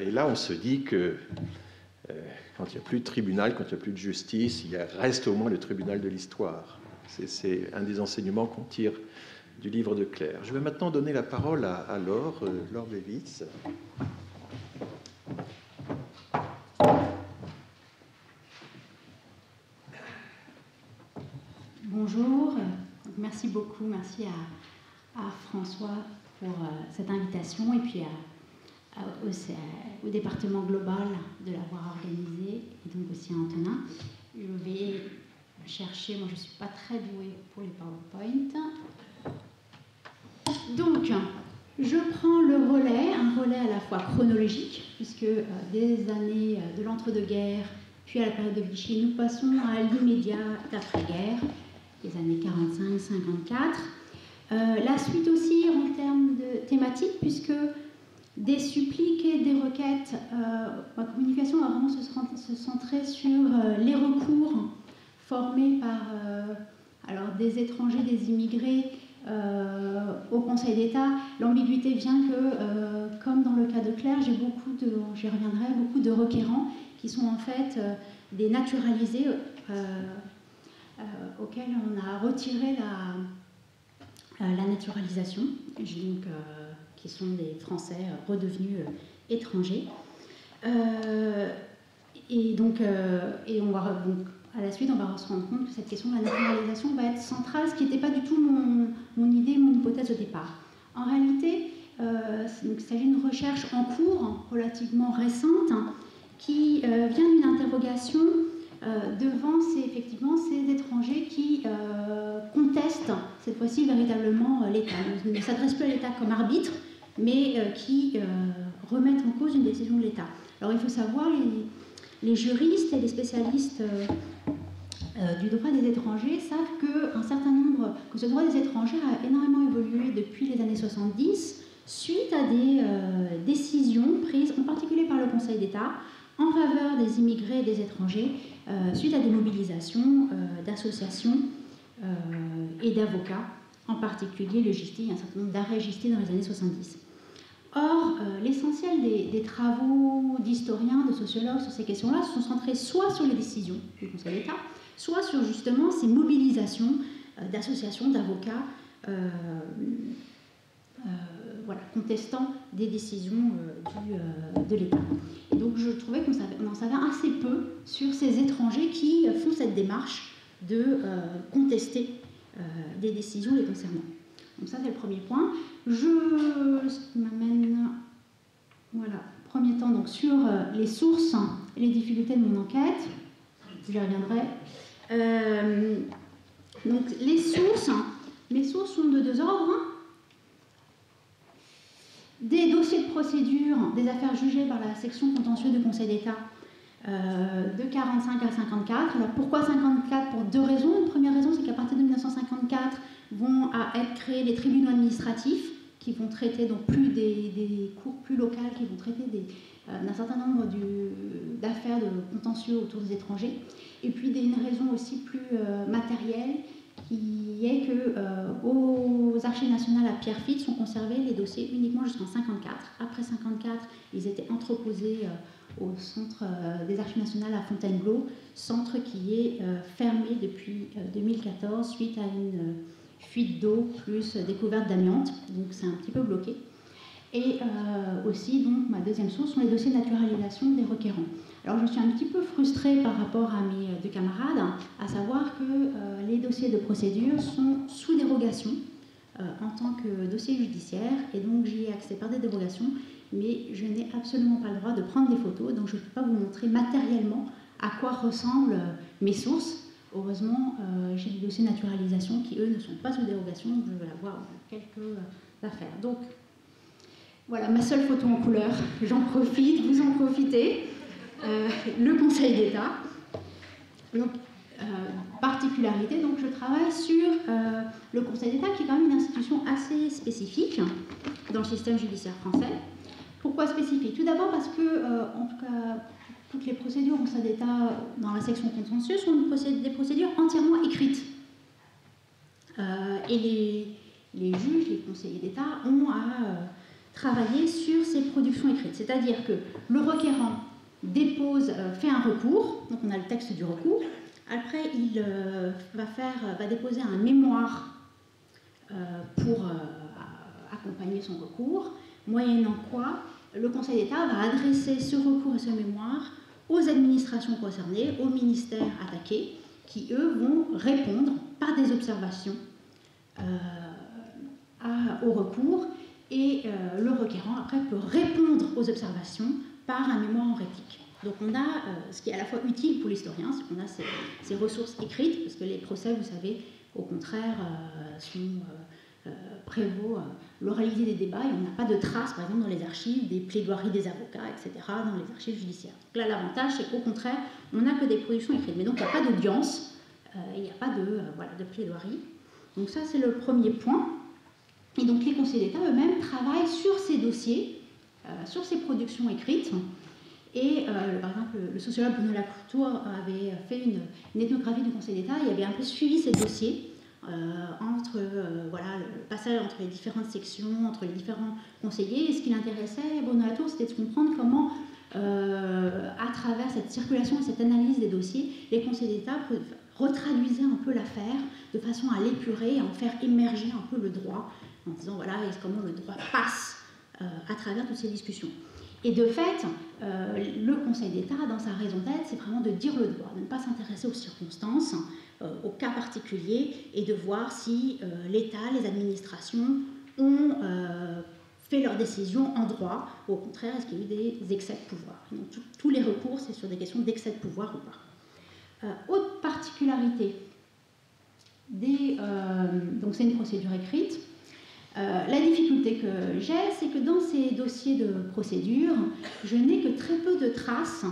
A: et là, on se dit que quand il n'y a plus de tribunal, quand il n'y a plus de justice, il reste au moins le tribunal de l'histoire. C'est un des enseignements qu'on tire du livre de Claire. Je vais maintenant donner la parole à Laure Levitz.
D: Bonjour, merci beaucoup, merci à François pour cette invitation et puis au département global de l'avoir organisé et donc aussi à Antonin. Je vais chercher, moi je ne suis pas très douée pour les PowerPoint. Donc, je prends le relais, un relais à la fois chronologique, puisque des années de l'entre-deux-guerres, puis à la période de Vichy, nous passons à l'immédiat d'après-guerre, les années 45-54. La suite aussi en termes de thématiques, puisque des suppliques et des requêtes, ma communication va vraiment se centrer sur les recours formés par alors des étrangers, des immigrés au Conseil d'État. L'ambiguïté vient que, comme dans le cas de Claire, j'y reviendrai, beaucoup de requérants qui sont en fait des naturalisés auxquels on a retiré la naturalisation, donc, qui sont des Français redevenus étrangers. Et on va donc, à la suite, on va se rendre compte que cette question de la naturalisation va être centrale, ce qui n'était pas du tout mon idée, mon hypothèse au départ. En réalité, il s'agit d'une recherche en cours, relativement récente, qui vient d'une interrogation devant effectivement ces étrangers qui contestent cette fois-ci véritablement l'État. Ils ne s'adressent plus à l'État comme arbitre, mais qui remettent en cause une décision de l'État. Alors il faut savoir, les juristes et les spécialistes du droit des étrangers savent que ce droit des étrangers a énormément évolué depuis les années 70 suite à des décisions prises en particulier par le Conseil d'État en faveur des immigrés et des étrangers suite à des mobilisations d'associations et d'avocats, en particulier le Gisti, un certain nombre d'arrêts Gisti dans les années 70. Or, l'essentiel des travaux d'historiens, de sociologues sur ces questions-là se sont centrés soit sur les décisions du Conseil d'État, soit sur justement ces mobilisations d'associations, d'avocats, contestant des décisions de l'État. Et donc je trouvais qu'on en savait assez peu sur ces étrangers qui font cette démarche de contester des décisions les concernant. Donc ça, c'est le premier point. Ce qui m'amène, voilà, premier temps, donc sur les sources et les difficultés de mon enquête. J'y reviendrai. Donc les sources sont de deux ordres. Des dossiers de procédure, des affaires jugées par la section contentieuse du Conseil d'État de 45 à 54. Alors pourquoi 54? Pour deux raisons. Une première raison, c'est qu'à partir de 1954 vont être créés les tribunaux administratifs qui vont traiter donc plus des cours plus locales, qui vont traiter d'un certain nombre d'affaires de contentieux autour des étrangers. Et puis une raison aussi plus matérielle, qui est qu'aux Archives nationales à Pierrefitte sont conservés les dossiers uniquement jusqu'en 54. Après 54, ils étaient entreposés au centre des Archives nationales à Fontainebleau, centre qui est fermé depuis 2014 suite à une fuite d'eau plus découverte d'amiante, donc c'est un petit peu bloqué. Et aussi, donc, ma deuxième source sont les dossiers de naturalisation des requérants. Alors, je suis un petit peu frustrée par rapport à mes deux camarades, à savoir que les dossiers de procédure sont sous dérogation en tant que dossier judiciaire, et donc j'y ai accès par des dérogations, mais je n'ai absolument pas le droit de prendre des photos, donc je ne peux pas vous montrer matériellement à quoi ressemblent mes sources. Heureusement, j'ai des dossiers de naturalisation qui, eux, ne sont pas sous dérogation, donc je vais avoir quelques affaires. Donc, voilà, ma seule photo en couleur, j'en profite, vous en profitez. Le Conseil d'État. Donc, particularité, donc je travaille sur le Conseil d'État, qui est quand même une institution assez spécifique dans le système judiciaire français. Pourquoi spécifique? Tout d'abord parce que, en tout cas, toutes les procédures au Conseil d'État dans la section contentieuse sont des procédures entièrement écrites. Et les juges, les conseillers d'État ont à travailler sur ces productions écrites. C'est-à-dire que le requérant fait un recours, donc on a le texte du recours, après il va déposer un mémoire pour accompagner son recours, moyennant quoi le Conseil d'État va adresser ce recours et ce mémoire aux administrations concernées, aux ministères attaqués, qui eux vont répondre par des observations au recours, et le requérant après peut répondre aux observations par un mémoire en réplique. Donc on a ce qui est à la fois utile pour l'historien, c'est qu'on a ces ressources écrites, parce que les procès, vous savez, au contraire, prévaut l'oralité des débats, et on n'a pas de traces, par exemple, dans les archives, des plaidoiries des avocats, etc., dans les archives judiciaires. Donc là, l'avantage, c'est qu'au contraire, on n'a que des productions écrites. Mais donc, il n'y a pas d'audience, il n'y a pas de plaidoirie. Donc ça, c'est le premier point. Et donc, les conseillers d'État eux-mêmes travaillent sur ces dossiers, sur ces productions écrites. Et par exemple, le sociologue Bruno Latour avait fait une ethnographie du Conseil d'État, il avait un peu suivi ces dossiers entre le passage entre les différentes sections, entre les différents conseillers. Et ce qui l'intéressait, Bruno Latour, c'était de comprendre comment, à travers cette circulation et cette analyse des dossiers, les conseillers d'État retraduisaient un peu l'affaire de façon à l'épurer et à en faire émerger un peu le droit, en disant voilà comment le droit passe à travers toutes ces discussions. Et de fait, le Conseil d'État, dans sa raison d'être, c'est vraiment de dire le droit, de ne pas s'intéresser aux circonstances, aux cas particuliers, et de voir si l'État, les administrations ont fait leurs décisions en droit, ou au contraire, est-ce qu'il y a eu des excès de pouvoir. Donc, tous les recours, c'est sur des questions d'excès de pouvoir ou pas. Autre particularité, donc c'est une procédure écrite. La difficulté que j'ai, c'est que dans ces dossiers de procédure, je n'ai que très peu de traces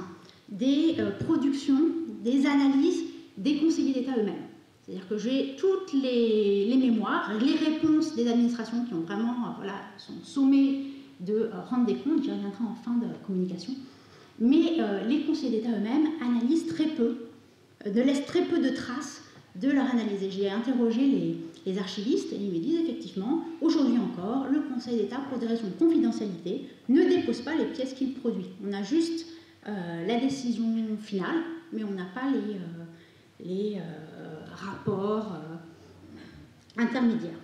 D: des productions, des analyses des conseillers d'État eux-mêmes. C'est-à-dire que j'ai toutes les mémoires, les réponses des administrations qui ont vraiment, sont sommées de rendre des comptes, j'y reviendrai en fin de communication, mais les conseillers d'État eux-mêmes analysent très peu, ne laissent très peu de traces de leur analyse. Et j'ai interrogé les archivistes, et ils me disent effectivement, aujourd'hui encore, le Conseil d'État, pour des raisons de confidentialité, ne dépose pas les pièces qu'il produit. On a juste la décision finale, mais on n'a pas les rapports intermédiaires.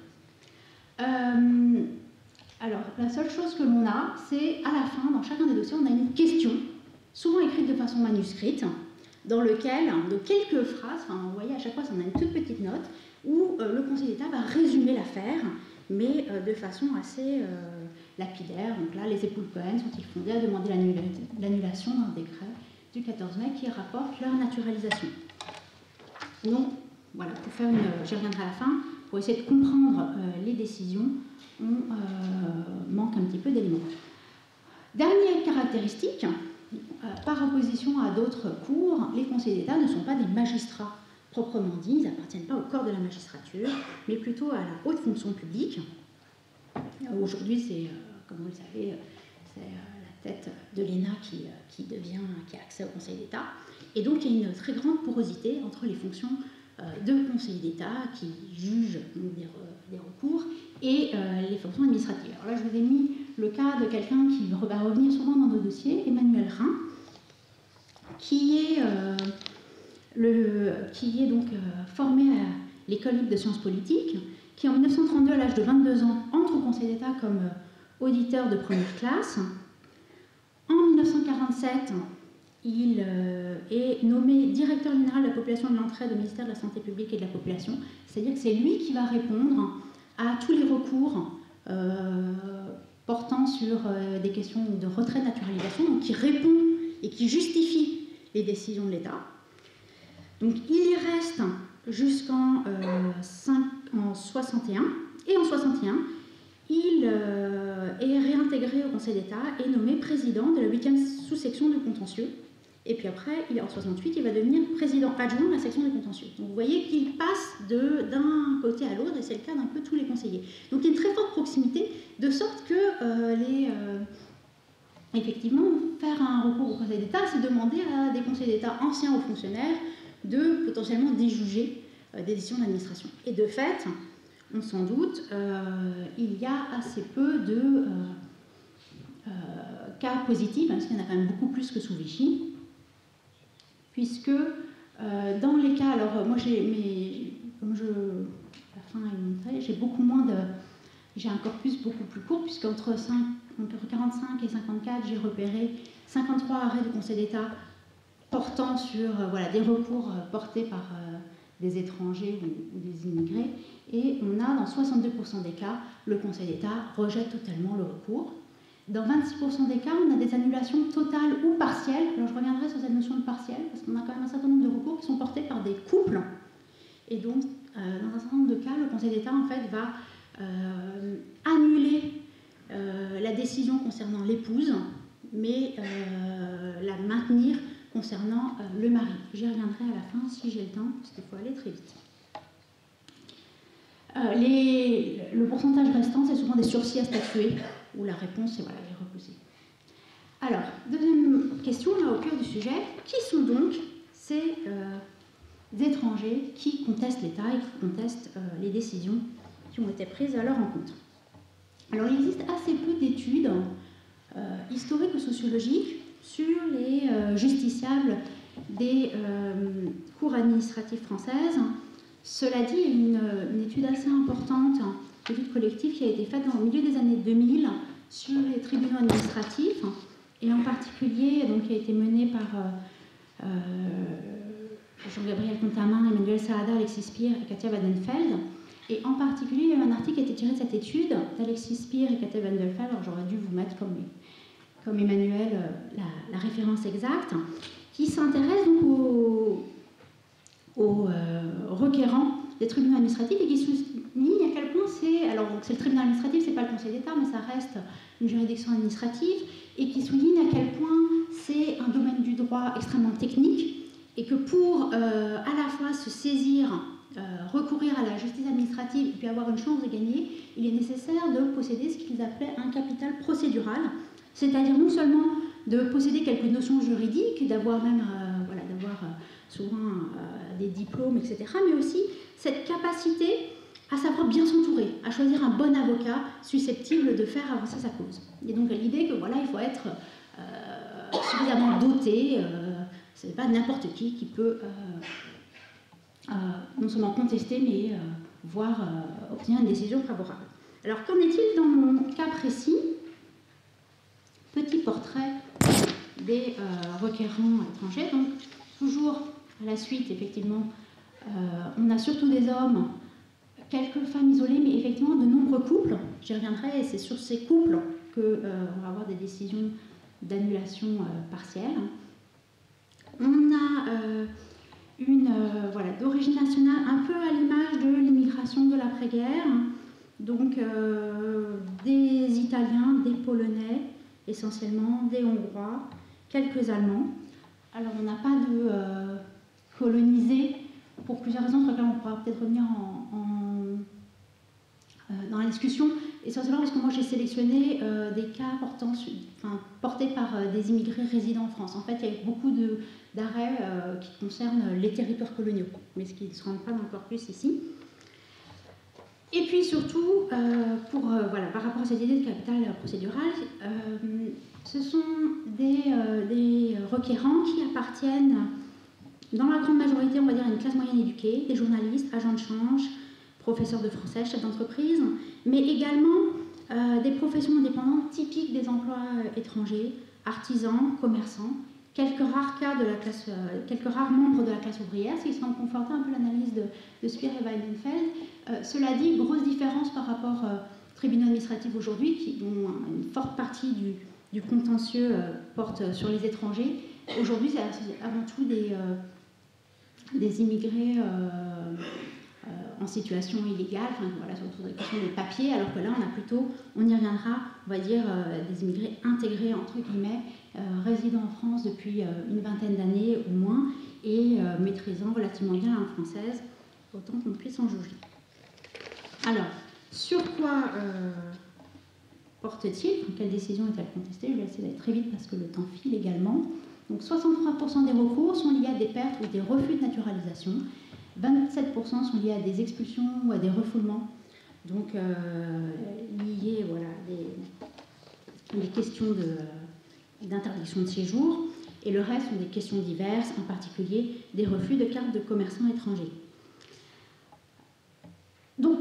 D: Alors, la seule chose que l'on a, c'est à la fin, dans chacun des dossiers, on a une question, souvent écrite de façon manuscrite, dans lequel, de quelques phrases, enfin, vous voyez, à chaque fois, on a une toute petite note, où le Conseil d'État va résumer l'affaire, mais de façon assez lapidaire. Donc là, les époux Cohen sont-ils fondés à demander l'annulation d'un décret du 14 mai qui rapporte leur naturalisation. Donc, voilà, pour faire une... J'y reviendrai à la fin. Pour essayer de comprendre les décisions, on manque un petit peu d'éléments. Dernière caractéristique, par opposition à d'autres cours, les conseillers d'État ne sont pas des magistrats proprement dit, ils n'appartiennent pas au corps de la magistrature, mais plutôt à la haute fonction publique. Aujourd'hui, c'est, comme vous le savez, c'est la tête de l'ENA qui a accès au Conseil d'État. Et donc, il y a une très grande porosité entre les fonctions de Conseil d'État qui jugent des recours et les fonctions administratives. Alors là, je vous ai mis le cas de quelqu'un qui va revenir souvent dans nos dossiers, Emmanuel Rhin, qui est donc formé à l'école libre de sciences politiques, qui en 1932, à l'âge de 22 ans, entre au Conseil d'État comme auditeur de première classe. En 1947, il est nommé directeur général de la population de l'entraide au ministère de la Santé publique et de la population, c'est-à-dire que c'est lui qui va répondre à tous les recours portant sur des questions de retrait de naturalisation, donc qui répond et qui justifie les décisions de l'État. Donc il y reste jusqu'en 61, et en 61, il est réintégré au Conseil d'État et nommé président de la 8e sous-section du contentieux. Et puis après, en 68, il va devenir président adjoint de la section du contentieux. Donc vous voyez qu'il passe d'un côté à l'autre, et c'est le cas d'un peu tous les conseillers. Donc il y a une très forte proximité, de sorte que effectivement, faire un recours au Conseil d'État, c'est demander à des conseillers d'État anciens ou fonctionnaires de potentiellement déjuger des décisions d'administration. Et de fait, on s'en doute, il y a assez peu de cas positifs, même s'il y en a quand même beaucoup plus que sous Vichy, puisque dans les cas, alors moi comme la fin est montrée, j'ai beaucoup moins j'ai un corpus beaucoup plus court, puisqu'entre 45 et 54, j'ai repéré 53 arrêts du Conseil d'État portant sur des recours portés par des étrangers ou des immigrés, et on a dans 62% des cas, le Conseil d'État rejette totalement le recours. Dans 26% des cas, on a des annulations totales ou partielles. Alors je reviendrai sur cette notion de partielle, parce qu'on a quand même un certain nombre de recours qui sont portés par des couples, et donc dans un certain nombre de cas, le Conseil d'État en fait va annuler la décision concernant l'épouse, mais la maintenir concernant le mari. J'y reviendrai à la fin si j'ai le temps, parce qu'il faut aller très vite. Le pourcentage restant, c'est souvent des sursis à statuer, où la réponse est repoussée. Alors, deuxième question, là au cœur du sujet, qui sont donc ces étrangers qui contestent l'État et qui contestent les décisions qui ont été prises à leur encontre? Alors, il existe assez peu d'études historiques ou sociologiques sur les justiciables des cours administratives françaises. Cela dit, il y a une étude assez importante, une étude collective qui a été faite dans le milieu des années 2000 sur les tribunaux administratifs, et en particulier donc, qui a été menée par Jean-Gabriel Contamin, Emmanuel Saada, Alexis Spire et Katia Wadenfeld. Et en particulier, il y a un article qui a été tiré de cette étude d'Alexis Spire et Katia Wadenfeld. Alors j'aurais dû vous mettre comme Emmanuel la référence exacte, qui s'intéresse donc aux requérants des tribunaux administratifs et qui souligne à quel point c'est le tribunal administratif, c'est pas le Conseil d'État, mais ça reste une juridiction administrative, et qui souligne à quel point c'est un domaine du droit extrêmement technique, et que pour à la fois se saisir, recourir à la justice administrative et puis avoir une chance de gagner, il est nécessaire de posséder ce qu'ils appelaient un capital procédural, c'est-à-dire non seulement de posséder quelques notions juridiques, d'avoir même souvent des diplômes, etc., mais aussi cette capacité à savoir bien s'entourer, à choisir un bon avocat susceptible de faire avancer sa cause. Et donc l'idée que il faut être suffisamment doté, ce n'est pas n'importe qui peut non seulement contester, mais obtenir une décision favorable. Alors qu'en est-il dans mon cas précis? Petit portrait des requérants étrangers. Donc, Toujours à la suite, effectivement, on a surtout des hommes, quelques femmes isolées, mais effectivement de nombreux couples. J'y reviendrai, et c'est sur ces couples qu'on va avoir des décisions d'annulation partielle. On a d'origine nationale, un peu à l'image de l'immigration de l'après-guerre, donc des Italiens, des Polonais, essentiellement des Hongrois, quelques Allemands. Alors on n'a pas de colonisés pour plusieurs raisons, sur lesquelles on pourra peut-être revenir dans la discussion, essentiellement parce que moi j'ai sélectionné des cas portés par des immigrés résidant en France. En fait, il y a beaucoup d'arrêts qui concernent les territoires coloniaux, mais ce qui ne se rend pas dans le corpus ici. Et puis surtout, par rapport à cette idée de capital procédural, ce sont des requérants qui appartiennent, dans la grande majorité, on va dire, à une classe moyenne éduquée, des journalistes, agents de change, professeurs de français, chefs d'entreprise, mais également des professions indépendantes typiques des emplois étrangers, artisans, commerçants, quelques rares membres de la classe ouvrière, ce qui semble conforter un peu l'analyse de Speer et Weidenfeld. Cela dit, grosse différence par rapport aux tribunaux administratifs aujourd'hui, dont une forte partie du contentieux porte sur les étrangers. Aujourd'hui, c'est avant tout des immigrés en situation illégale, surtout des questions de papier, alors que là, on a plutôt, on y reviendra, on va dire, des immigrés intégrés, entre guillemets, résidant en France depuis une vingtaine d'années au moins, et maîtrisant relativement bien la langue française, autant qu'on puisse en juger. Alors, sur quoi porte-t-il? Quelle décision est-elle contestée? Je vais essayer d'aller très vite parce que le temps file également. Donc 63% des recours sont liés à des pertes ou des refus de naturalisation. 27% sont liés à des expulsions ou à des refoulements, donc liés des questions d'interdiction de séjour, et le reste sont des questions diverses, en particulier des refus de cartes de commerçants étrangers. Donc,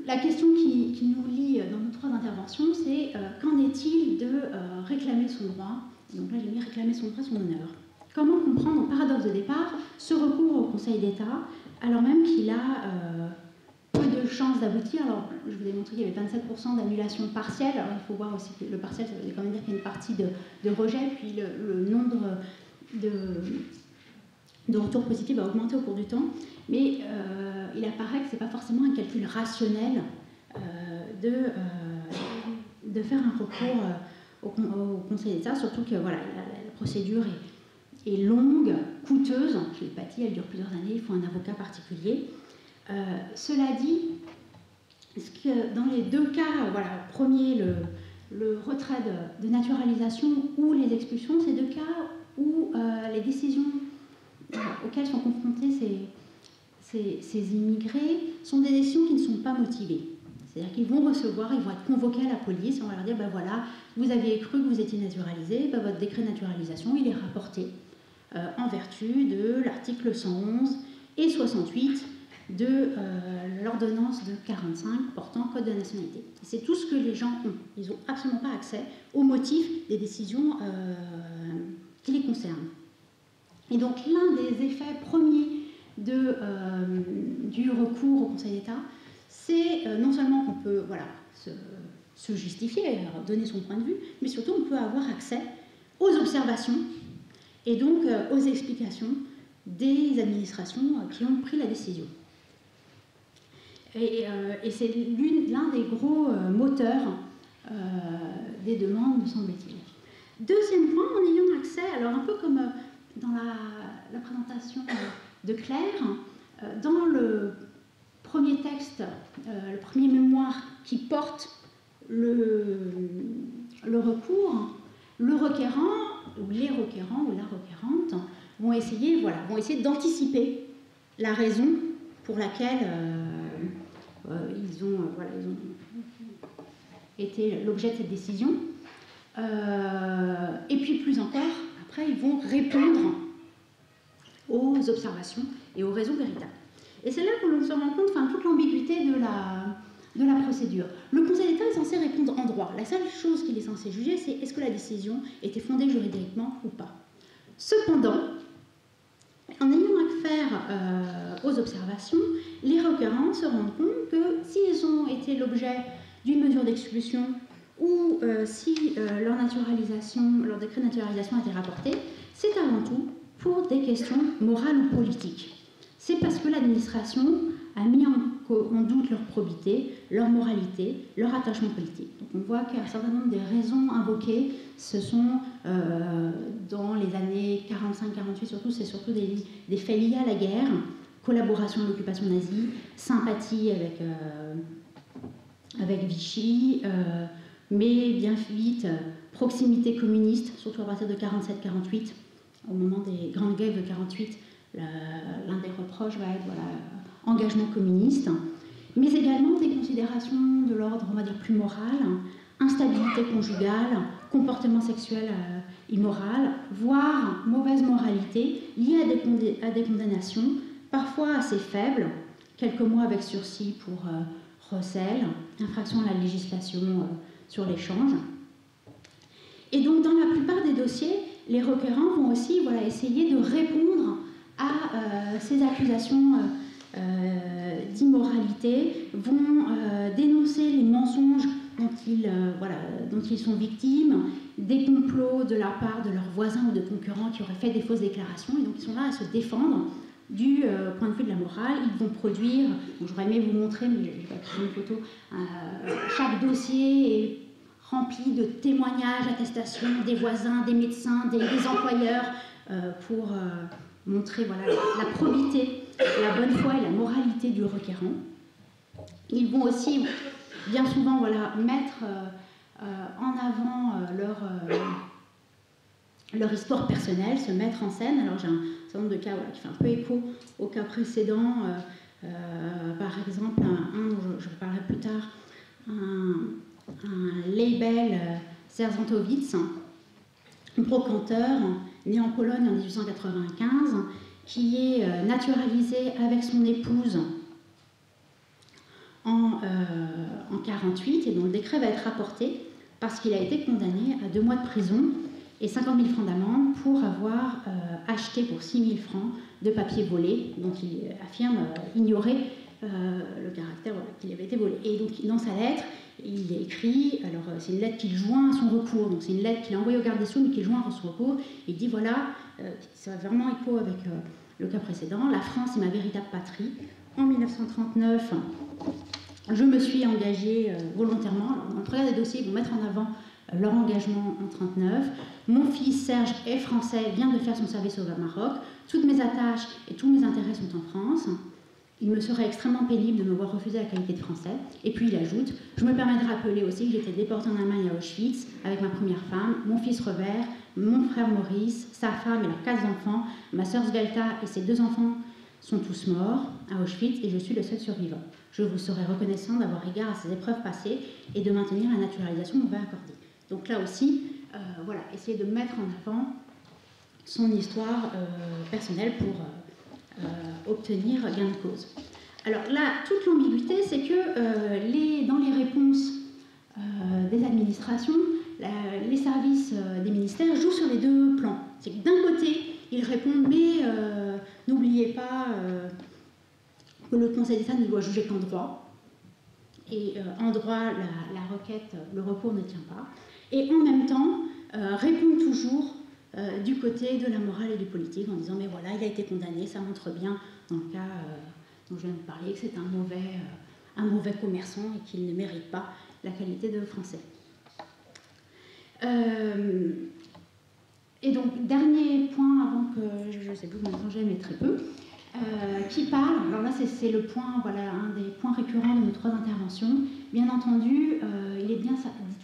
D: la question qui nous lie dans nos trois interventions, c'est qu'en est-il de réclamer son droit? Donc là, j'ai mis réclamer son droit, son honneur. Comment comprendre, au paradoxe de départ, ce recours au Conseil d'État, alors même qu'il a peu de chances d'aboutir? Alors, je vous ai montré qu'il y avait 27% d'annulation partielle. Alors, il faut voir aussi que le partiel, ça veut quand même dire qu'il y a une partie de rejet, puis le nombre de retours positifs va augmenter au cours du temps. Mais il apparaît que ce n'est pas forcément un calcul rationnel de faire un recours au Conseil d'État, surtout que la procédure est longue, coûteuse. Je l'ai pas dit, elle dure plusieurs années, il faut un avocat particulier. Cela dit, dans les deux cas, premier, le retrait de naturalisation ou les expulsions, c'est deux cas où les décisions auxquelles sont confrontés ces immigrés sont des décisions qui ne sont pas motivées. C'est-à-dire qu'ils vont recevoir, ils vont être convoqués à la police, et on va leur dire, vous aviez cru que vous étiez naturalisé, votre décret de naturalisation, il est rapporté en vertu de l'article 111 et 68 de l'ordonnance de 45 portant code de la nationalité. C'est tout ce que les gens ont. Ils n'ont absolument pas accès au motif des décisions qui les concernent. Et donc l'un des effets premiers du recours au Conseil d'État, c'est non seulement qu'on peut se justifier, donner son point de vue, mais surtout on peut avoir accès aux observations et donc aux explications des administrations qui ont pris la décision. Et c'est l'un des gros moteurs des demandes, me semble-t-il. Deuxième point, en ayant accès, alors un peu comme dans la présentation de Claire, dans le premier texte, le premier mémoire qui porte le recours, le requérant, ou les requérants, ou la requérante, vont essayer d'anticiper la raison pour laquelle ils ont été l'objet de cette décision. Et puis plus encore, après, ils vont répondre aux observations et aux raisons véritables. Et c'est là que l'on se rend compte, toute l'ambiguïté de la procédure. Le Conseil d'État est censé répondre en droit. La seule chose qu'il est censé juger, c'est est-ce que la décision était fondée juridiquement ou pas. Cependant, aux observations, les requérants se rendent compte que s'ils ont été l'objet d'une mesure d'expulsion ou si leur naturalisation, leur décret de naturalisation a été rapporté, c'est avant tout pour des questions morales ou politiques. C'est parce que l'administration a mis en doute leur probité, leur moralité, leur attachement politique. Donc on voit qu'un certain nombre des raisons invoquées, ce sont dans les années 45-48 surtout, c'est surtout des faits liés à la guerre, collaboration à l'occupation nazie, sympathie avec Vichy, mais bien vite proximité communiste, surtout à partir de 47-48, au moment des grandes guerres de 48, l'un des reproches va être engagement communiste, mais également des considérations de l'ordre, on va dire, plus moral, instabilité conjugale, comportement sexuel immoral, voire mauvaise moralité liée à des condamnations, parfois assez faibles, quelques mois avec sursis pour recel, infraction à la législation sur l'échange. Et donc, dans la plupart des dossiers, les requérants vont aussi essayer de répondre à ces accusations d'immoralité, vont dénoncer les mensonges dont ils sont victimes, des complots de la part de leurs voisins ou de concurrents qui auraient fait des fausses déclarations, et donc ils sont là à se défendre du point de vue de la morale. Ils vont produire, j'aurais aimé vous montrer, mais je n'ai pas pris une photo, chaque dossier est rempli de témoignages, attestations des voisins, des médecins, des employeurs, pour montrer la probité, la bonne foi et la moralité du requérant. Ils vont aussi, bien souvent, mettre en avant leur histoire personnelle, se mettre en scène. Alors j'ai un certain nombre de cas qui fait un peu écho au cas précédent, par exemple, un dont je parlerai plus tard, un Leibel Zerzantowicz, un brocanteur né en Pologne en 1895, qui est naturalisé avec son épouse en 1948 et dont le décret va être rapporté parce qu'il a été condamné à 2 mois de prison et 50 000 francs d'amende pour avoir acheté pour 6 000 francs de papier volé, dont il affirme ignorer le caractère qu'il avait été volé. Et donc dans sa lettre, il écrit, alors c'est une lettre qu'il joint à son recours, donc c'est une lettre qu'il a envoyée au garde des Sceaux mais qu'il joint à son recours. Il dit ça va vraiment écho avec le cas précédent, la France est ma véritable patrie. En 1939, je me suis engagée volontairement. Alors, dans le travers des dossiers, ils vont mettre en avant leur engagement en 1939. Mon fils Serge est français, vient de faire son service au Maroc. Toutes mes attaches et tous mes intérêts sont en France. Il me serait extrêmement pénible de me voir refuser la qualité de français. Et puis il ajoute, je me permets de rappeler aussi que j'étais déporté en Allemagne à Auschwitz avec ma première femme, mon fils Robert, mon frère Maurice, sa femme et leurs 4 enfants, ma sœur Svelta et ses 2 enfants sont tous morts à Auschwitz et je suis le seul survivant. Je vous serai reconnaissant d'avoir égard à ces épreuves passées et de maintenir la naturalisation qu'on va accorder. Donc là aussi, essayer de mettre en avant son histoire personnelle pour obtenir gain de cause. Alors là, toute l'ambiguïté, c'est que dans les réponses des administrations, les services des ministères jouent sur les 2 plans. C'est que d'un côté, ils répondent, mais n'oubliez pas que le Conseil d'État ne doit juger qu'en droit. Et en droit, la requête, le recours ne tient pas. Et en même temps, répondent toujours du côté de la morale et du politique en disant mais voilà, il a été condamné, ça montre bien dans le cas dont je viens de parler que c'est un mauvais commerçant et qu'il ne mérite pas la qualité de français. Et donc dernier point avant que je ne sais plus combien de temps j'ai mais très peu, qui parle, alors là c'est le point, un des points récurrents de nos 3 interventions. Bien entendu, il est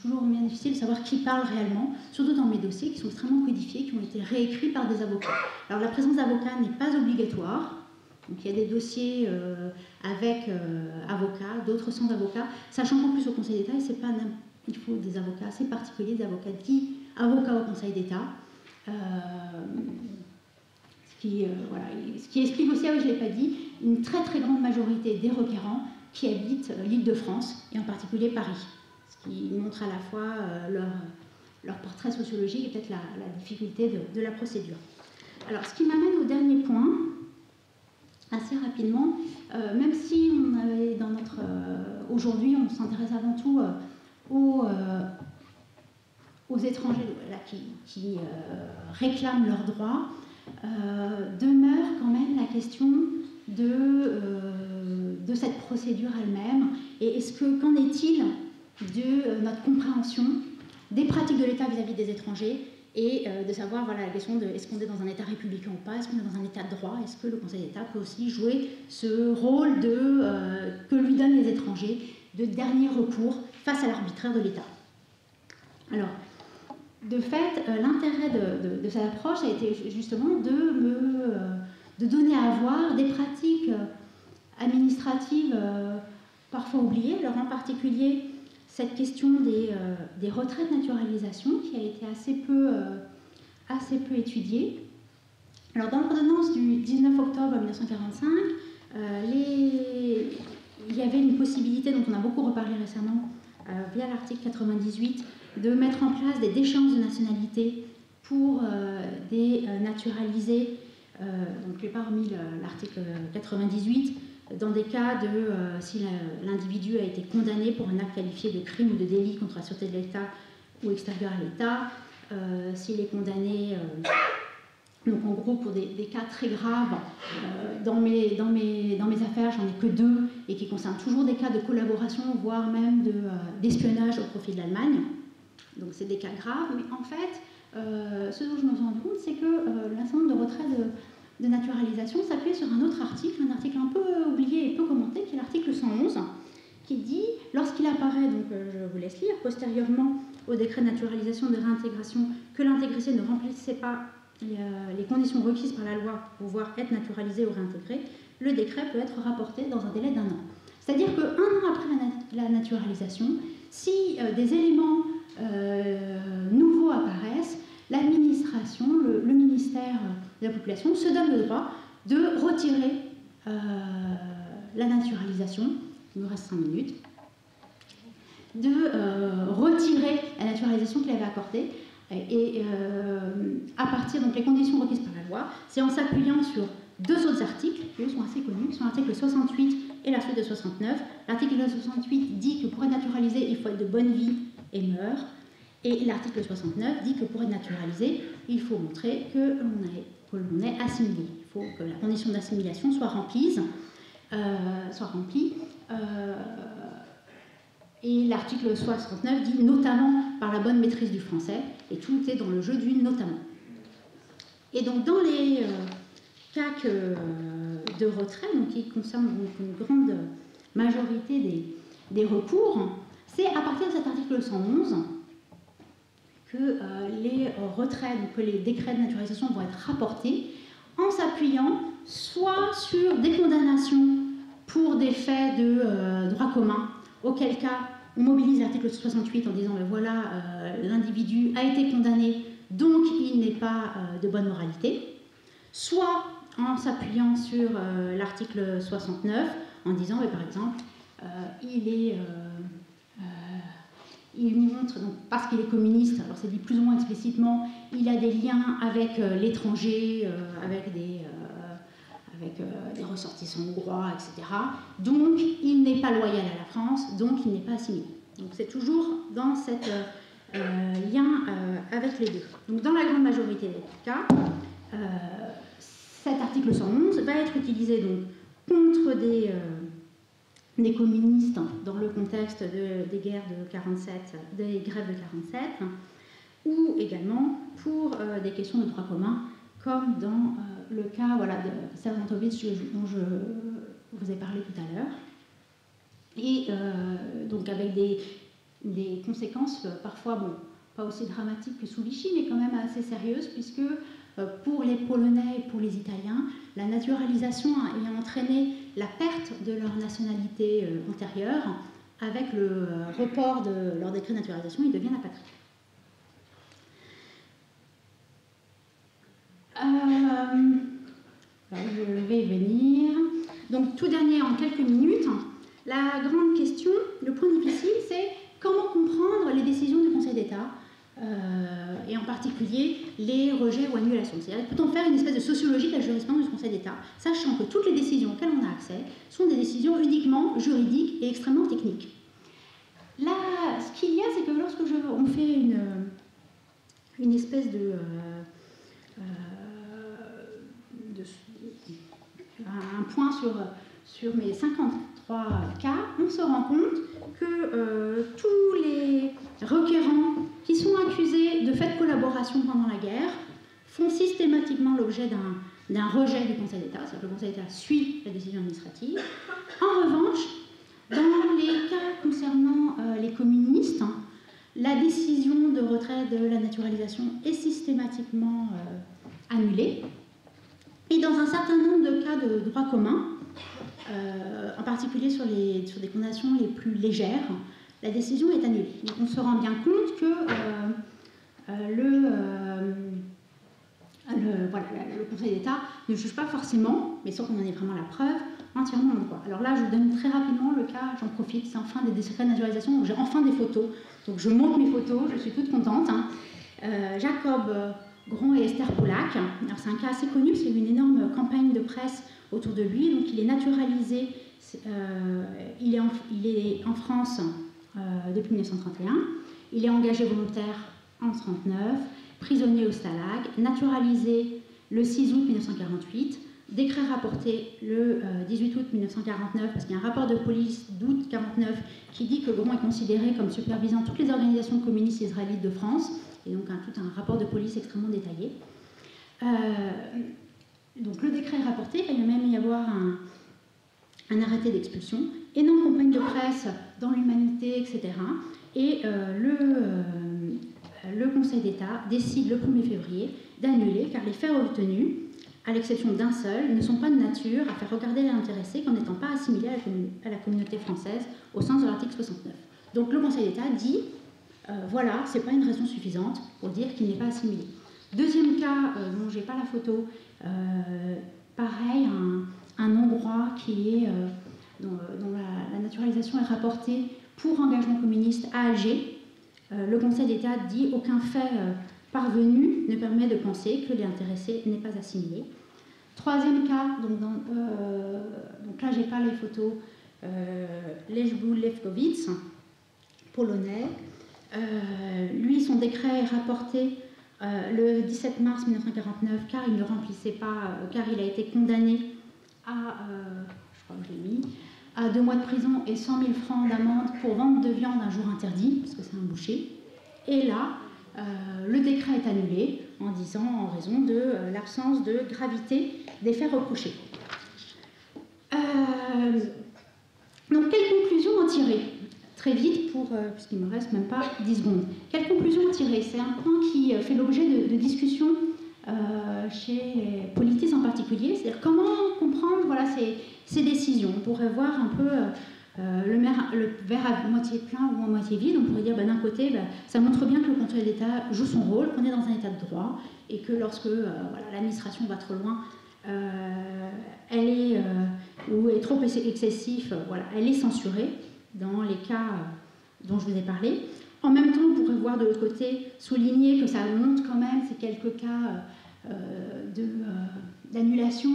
D: toujours bien difficile de savoir qui parle réellement, surtout dans mes dossiers qui sont extrêmement codifiés, qui ont été réécrits par des avocats. Alors la présence d'avocats n'est pas obligatoire, donc il y a des dossiers avec avocats, d'autres sans avocats, sachant qu'en plus au Conseil d'État, il faut des avocats assez particuliers, des avocats dits avocats au Conseil d'État. Ce qui explique aussi, je ne l'ai pas dit, une très très grande majorité des requérants qui habitent l'Île-de-France, et en particulier Paris. Ce qui montre à la fois leur portrait sociologique et peut-être la difficulté de la procédure. Alors, ce qui m'amène au dernier point, rapidement, même si on avait dans notre... aujourd'hui, on s'intéresse avant tout aux étrangers là, qui réclament leurs droits, demeure quand même la question de cette procédure elle-même. Et qu'en est-il de notre compréhension des pratiques de l'État vis-à-vis des étrangers et de savoir la question de est-ce qu'on est dans un État républicain ou pas, est-ce qu'on est dans un État de droit, est-ce que le Conseil d'État peut aussi jouer ce rôle que lui donnent les étrangers de dernier recours face à l'arbitraire de l'État. Alors, de fait, l'intérêt de cette approche a été justement de donner à voir des pratiques administratives parfois oubliées, alors en particulier cette question des retraits de naturalisation qui a été assez peu étudiée. Alors dans l'ordonnance du 19 octobre 1945, il y avait une possibilité dont on a beaucoup reparlé récemment via l'article 98 de mettre en place des déchéances de nationalité pour des naturalisés. Donc je n'ai pas remis l'article 98 dans des cas si l'individu a été condamné pour un acte qualifié de crime ou de délit contre la sûreté de l'État ou extérieur à l'État, s'il est condamné, donc en gros pour des cas très graves, dans mes affaires j'en ai que 2 et qui concernent toujours des cas de collaboration, voire même d'espionnage au profit de l'Allemagne. Donc c'est des cas graves, mais en fait, ce dont je me suis rendu compte, c'est que l'instant de retrait de naturalisation s'appuyait sur un autre article, un article un peu oublié et peu commenté, qui est l'article 111, qui dit, lorsqu'il apparaît, donc je vous laisse lire, postérieurement au décret de naturalisation de réintégration, que l'intégrité ne remplissait pas les conditions requises par la loi pour pouvoir être naturalisé ou réintégré, le décret peut être rapporté dans un délai d'1 an. C'est-à-dire qu'un an après la naturalisation, si des éléments nouveaux apparaissent, l'administration, le ministère de la population se donne le droit de retirer la naturalisation, il nous reste 5 minutes, de retirer la naturalisation qu'il avait accordée et à partir donc les conditions requises par la loi, c'est en s'appuyant sur 2 autres articles qui eux sont assez connus, qui sont l'article 68 et la suite de 69. L'article 68 dit que pour être naturalisé, il faut être de bonne vie et meurt. Et l'article 69 dit que pour être naturalisé, il faut montrer que l'on est assimilé. Il faut que la condition d'assimilation soit remplie. Et l'article 69 dit notamment par la bonne maîtrise du français, et tout est dans le jeu du notamment. Et donc dans les cas de retrait, donc, qui concernent donc, une grande majorité des recours, c'est à partir de cet article 111 que les retraits, donc que les décrets de naturalisation vont être rapportés en s'appuyant soit sur des condamnations pour des faits de droit commun, auquel cas on mobilise l'article 68 en disant ben voilà, l'individu a été condamné, donc il n'est pas de bonne moralité, soit en s'appuyant sur l'article 69 en disant ben, par exemple il montre, donc, parce qu'il est communiste, alors c'est dit plus ou moins explicitement, il a des liens avec l'étranger, avec des ressortissants hongrois, etc. Donc il n'est pas loyal à la France, donc il n'est pas assimilé. Donc c'est toujours dans cet lien avec les deux. Donc dans la grande majorité des cas, cet article 111 va être utilisé donc, contre des communistes dans le contexte des guerres de 47, des grèves de 47, ou également pour des questions de droit commun, comme dans le cas voilà, de Servantovich dont je vous ai parlé tout à l'heure, et donc avec des conséquences parfois, bon, pas aussi dramatiques que sous Vichy, mais quand même assez sérieuses, puisque pour les Polonais et pour les Italiens, la naturalisation ayant entraîné la perte de leur nationalité antérieure, avec le report de leur décret de naturalisation, ils deviennent apatrides. Je vais y venir. Donc, tout dernier, en quelques minutes, la grande question, le point difficile, c'est comment comprendre les décisions du Conseil d'État et en particulier les rejets ou annulations. C'est-à-dire peut-on faire une espèce de sociologie de la jurisprudence du Conseil d'État, sachant que toutes les décisions auxquelles on a accès sont des décisions uniquement juridiques et extrêmement techniques. Là, ce qu'il y a, c'est que lorsque on fait une espèce un point sur mes 53 cas, on se rend compte que tous les requérants qui sont accusés de fait de collaboration pendant la guerre font systématiquement l'objet d'un rejet du Conseil d'État, c'est-à-dire que le Conseil d'État suit la décision administrative. En revanche, dans les cas concernant les communistes, la décision de retrait de la naturalisation est systématiquement annulée. Et dans un certain nombre de cas de droit commun, en particulier sur des condamnations les plus légères, la décision est annulée. Donc on se rend bien compte que le Conseil d'État ne juge pas forcément, mais sans qu'on en ait vraiment la preuve, entièrement en droit. Alors là, je vous donne très rapidement le cas, j'en profite, c'est enfin des décrets de naturalisation, donc j'ai enfin des photos. Donc je montre mes photos, je suis toute contente. Jacob Gron et Esther Pollack. Alors c'est un cas assez connu, parce qu'il y a eu une énorme campagne de presse autour de lui. Donc il est naturalisé, il est en France depuis 1931. Il est engagé volontaire en 1939, prisonnier au Stalag, naturalisé le 6 août 1948. Décret rapporté le 18 août 1949, parce qu'il y a un rapport de police d'août 1949 qui dit que Gron est considéré comme supervisant toutes les organisations communistes israélites de France, et donc tout un rapport de police extrêmement détaillé. Donc le décret est rapporté, il va même y avoir un arrêté d'expulsion, énorme campagne de presse dans l'Humanité, etc. Et le Conseil d'État décide le 1er février d'annuler, car les faits obtenus, à l'exception d'un seul, ne sont pas de nature à faire regarder l'intéressé comme n'étant pas assimilé à la communauté française au sens de l'article 69. Donc le Conseil d'État dit, voilà, ce n'est pas une raison suffisante pour dire qu'il n'est pas assimilé. Deuxième cas, dont je n'ai pas la photo, pareil, un Hongrois dont la naturalisation est rapportée pour engagement communiste à Alger. Le Conseil d'État dit aucun fait parvenu ne permet de penser que l'intéressé n'est pas assimilé. Troisième cas, donc là j'ai pas les photos, Leszbu Lewkowicz, polonais. Lui, son décret est rapporté le 17 mars 1949 car il ne remplissait pas, car il a été condamné je crois que je l'ai mis, à 2 mois de prison et 100 000 francs d'amende pour vente de viande un jour interdit, parce que c'est un boucher. Et là, le décret est annulé en raison de l'absence de gravité des faits reprochés. Donc, quelle conclusion en tirer? Très vite, puisqu'il ne me reste même pas 10 secondes. Quelle conclusion en tirer? C'est un point qui fait l'objet de discussions chez les politistes en particulier, c'est-à-dire comment comprendre ces décisions. On pourrait voir un peu le verre à moitié plein ou à moitié vide. On pourrait dire d'un côté, ça montre bien que le Conseil d'État joue son rôle, qu'on est dans un état de droit, et que lorsque l'administration va trop loin, ou est trop excessif, elle est censurée dans les cas dont je vous ai parlé. En même temps, on pourrait voir de l'autre côté, souligner que ça montre quand même ces quelques cas d'annulation,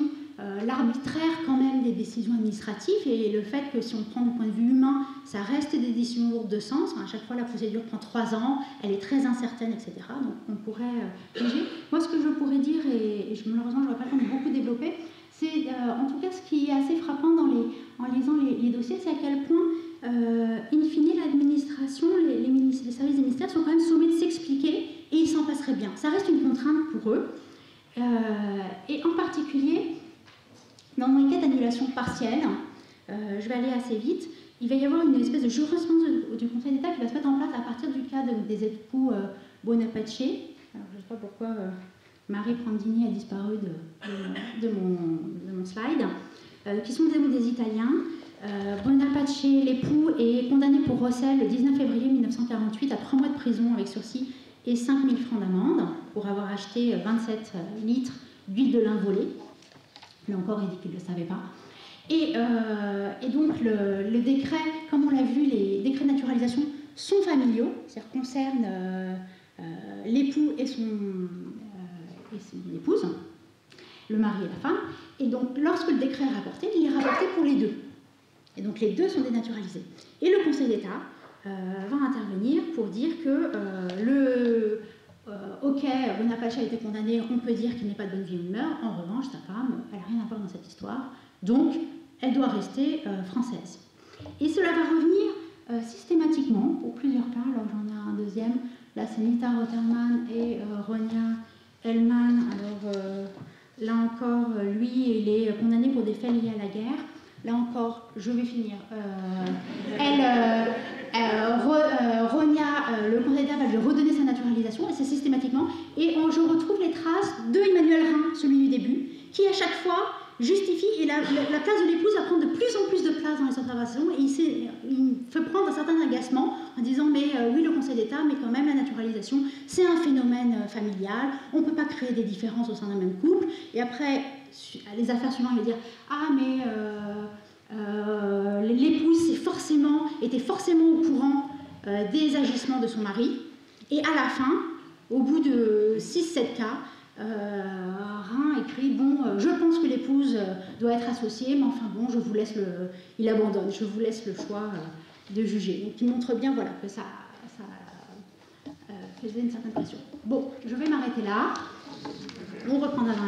D: l'arbitraire quand même des décisions administratives et le fait que si on prend du point de vue humain, ça reste des décisions lourdes de sens. À chaque fois, la procédure prend 3 ans, elle est très incertaine, etc. Donc on pourrait juger. Moi, ce que je pourrais dire, et malheureusement, je ne vois pas le temps de beaucoup développer, c'est en tout cas ce qui est assez frappant en lisant les dossiers, c'est à quel point, in fine, l'administration, les services des ministères sont quand même sommés de s'expliquer et ils s'en passeraient bien. Ça reste une contrainte pour eux. Et en particulier, dans les cas d'annulation partielle, je vais aller assez vite, il va y avoir une espèce de jurisprudence du Conseil d'État qui va se mettre en place à partir du cas des époux Bonaparte. Alors, je ne sais pas pourquoi Marie Prandini a disparu de mon slide, qui sont des Italiens. Bonaparte, l'époux, est condamné pour recel le 19 février 1948 à 3 mois de prison avec sursis et 5 000 francs d'amende pour avoir acheté 27 litres d'huile de lin volée. Là encore ridicule, je ne le savais pas. Et donc le décret, comme on l'a vu, les décrets de naturalisation sont familiaux, c'est-à-dire concernent l'époux et son épouse, le mari et la femme. Et donc, lorsque le décret est rapporté, il est rapporté pour les deux. Et donc, les deux sont dénaturalisés. Et le Conseil d'État va intervenir pour dire que ok, Bonaparte a été condamné, on peut dire qu'il n'est pas de bonne vie ou de mœurs. En revanche, sa femme, elle n'a rien à voir dans cette histoire. Donc, elle doit rester française. Et cela va revenir systématiquement pour plusieurs cas. Alors, j'en ai un deuxième. Là, c'est Nita Rotterman et Ronia Hellman. Alors, là encore, lui, il est condamné pour des faits liés à la guerre. Là encore, je vais finir. Ronia, le Conseil d'État va lui redonner sa naturalisation, et c'est systématiquement. Et je retrouve les traces de Emmanuel Rhin, celui du début, qui à chaque fois justifie, et la place de l'épouse va prendre de plus en plus de place dans les observations, et il fait prendre un certain agacement en disant mais oui, le Conseil d'État, mais quand même la naturalisation, c'est un phénomène familial, on ne peut pas créer des différences au sein d'un même couple. Et après, les affaires suivantes, il va dire ah mais l'épouse était forcément au courant des agissements de son mari, et à la fin, au bout de 6-7 cas, Rhin écrit bon, je pense que l'épouse doit être associée, mais enfin bon, je vous laisse il abandonne, je vous laisse le choix de juger. Donc il montre bien voilà, que ça faisait une certaine pression. Bon, je vais m'arrêter là. On reprendra dans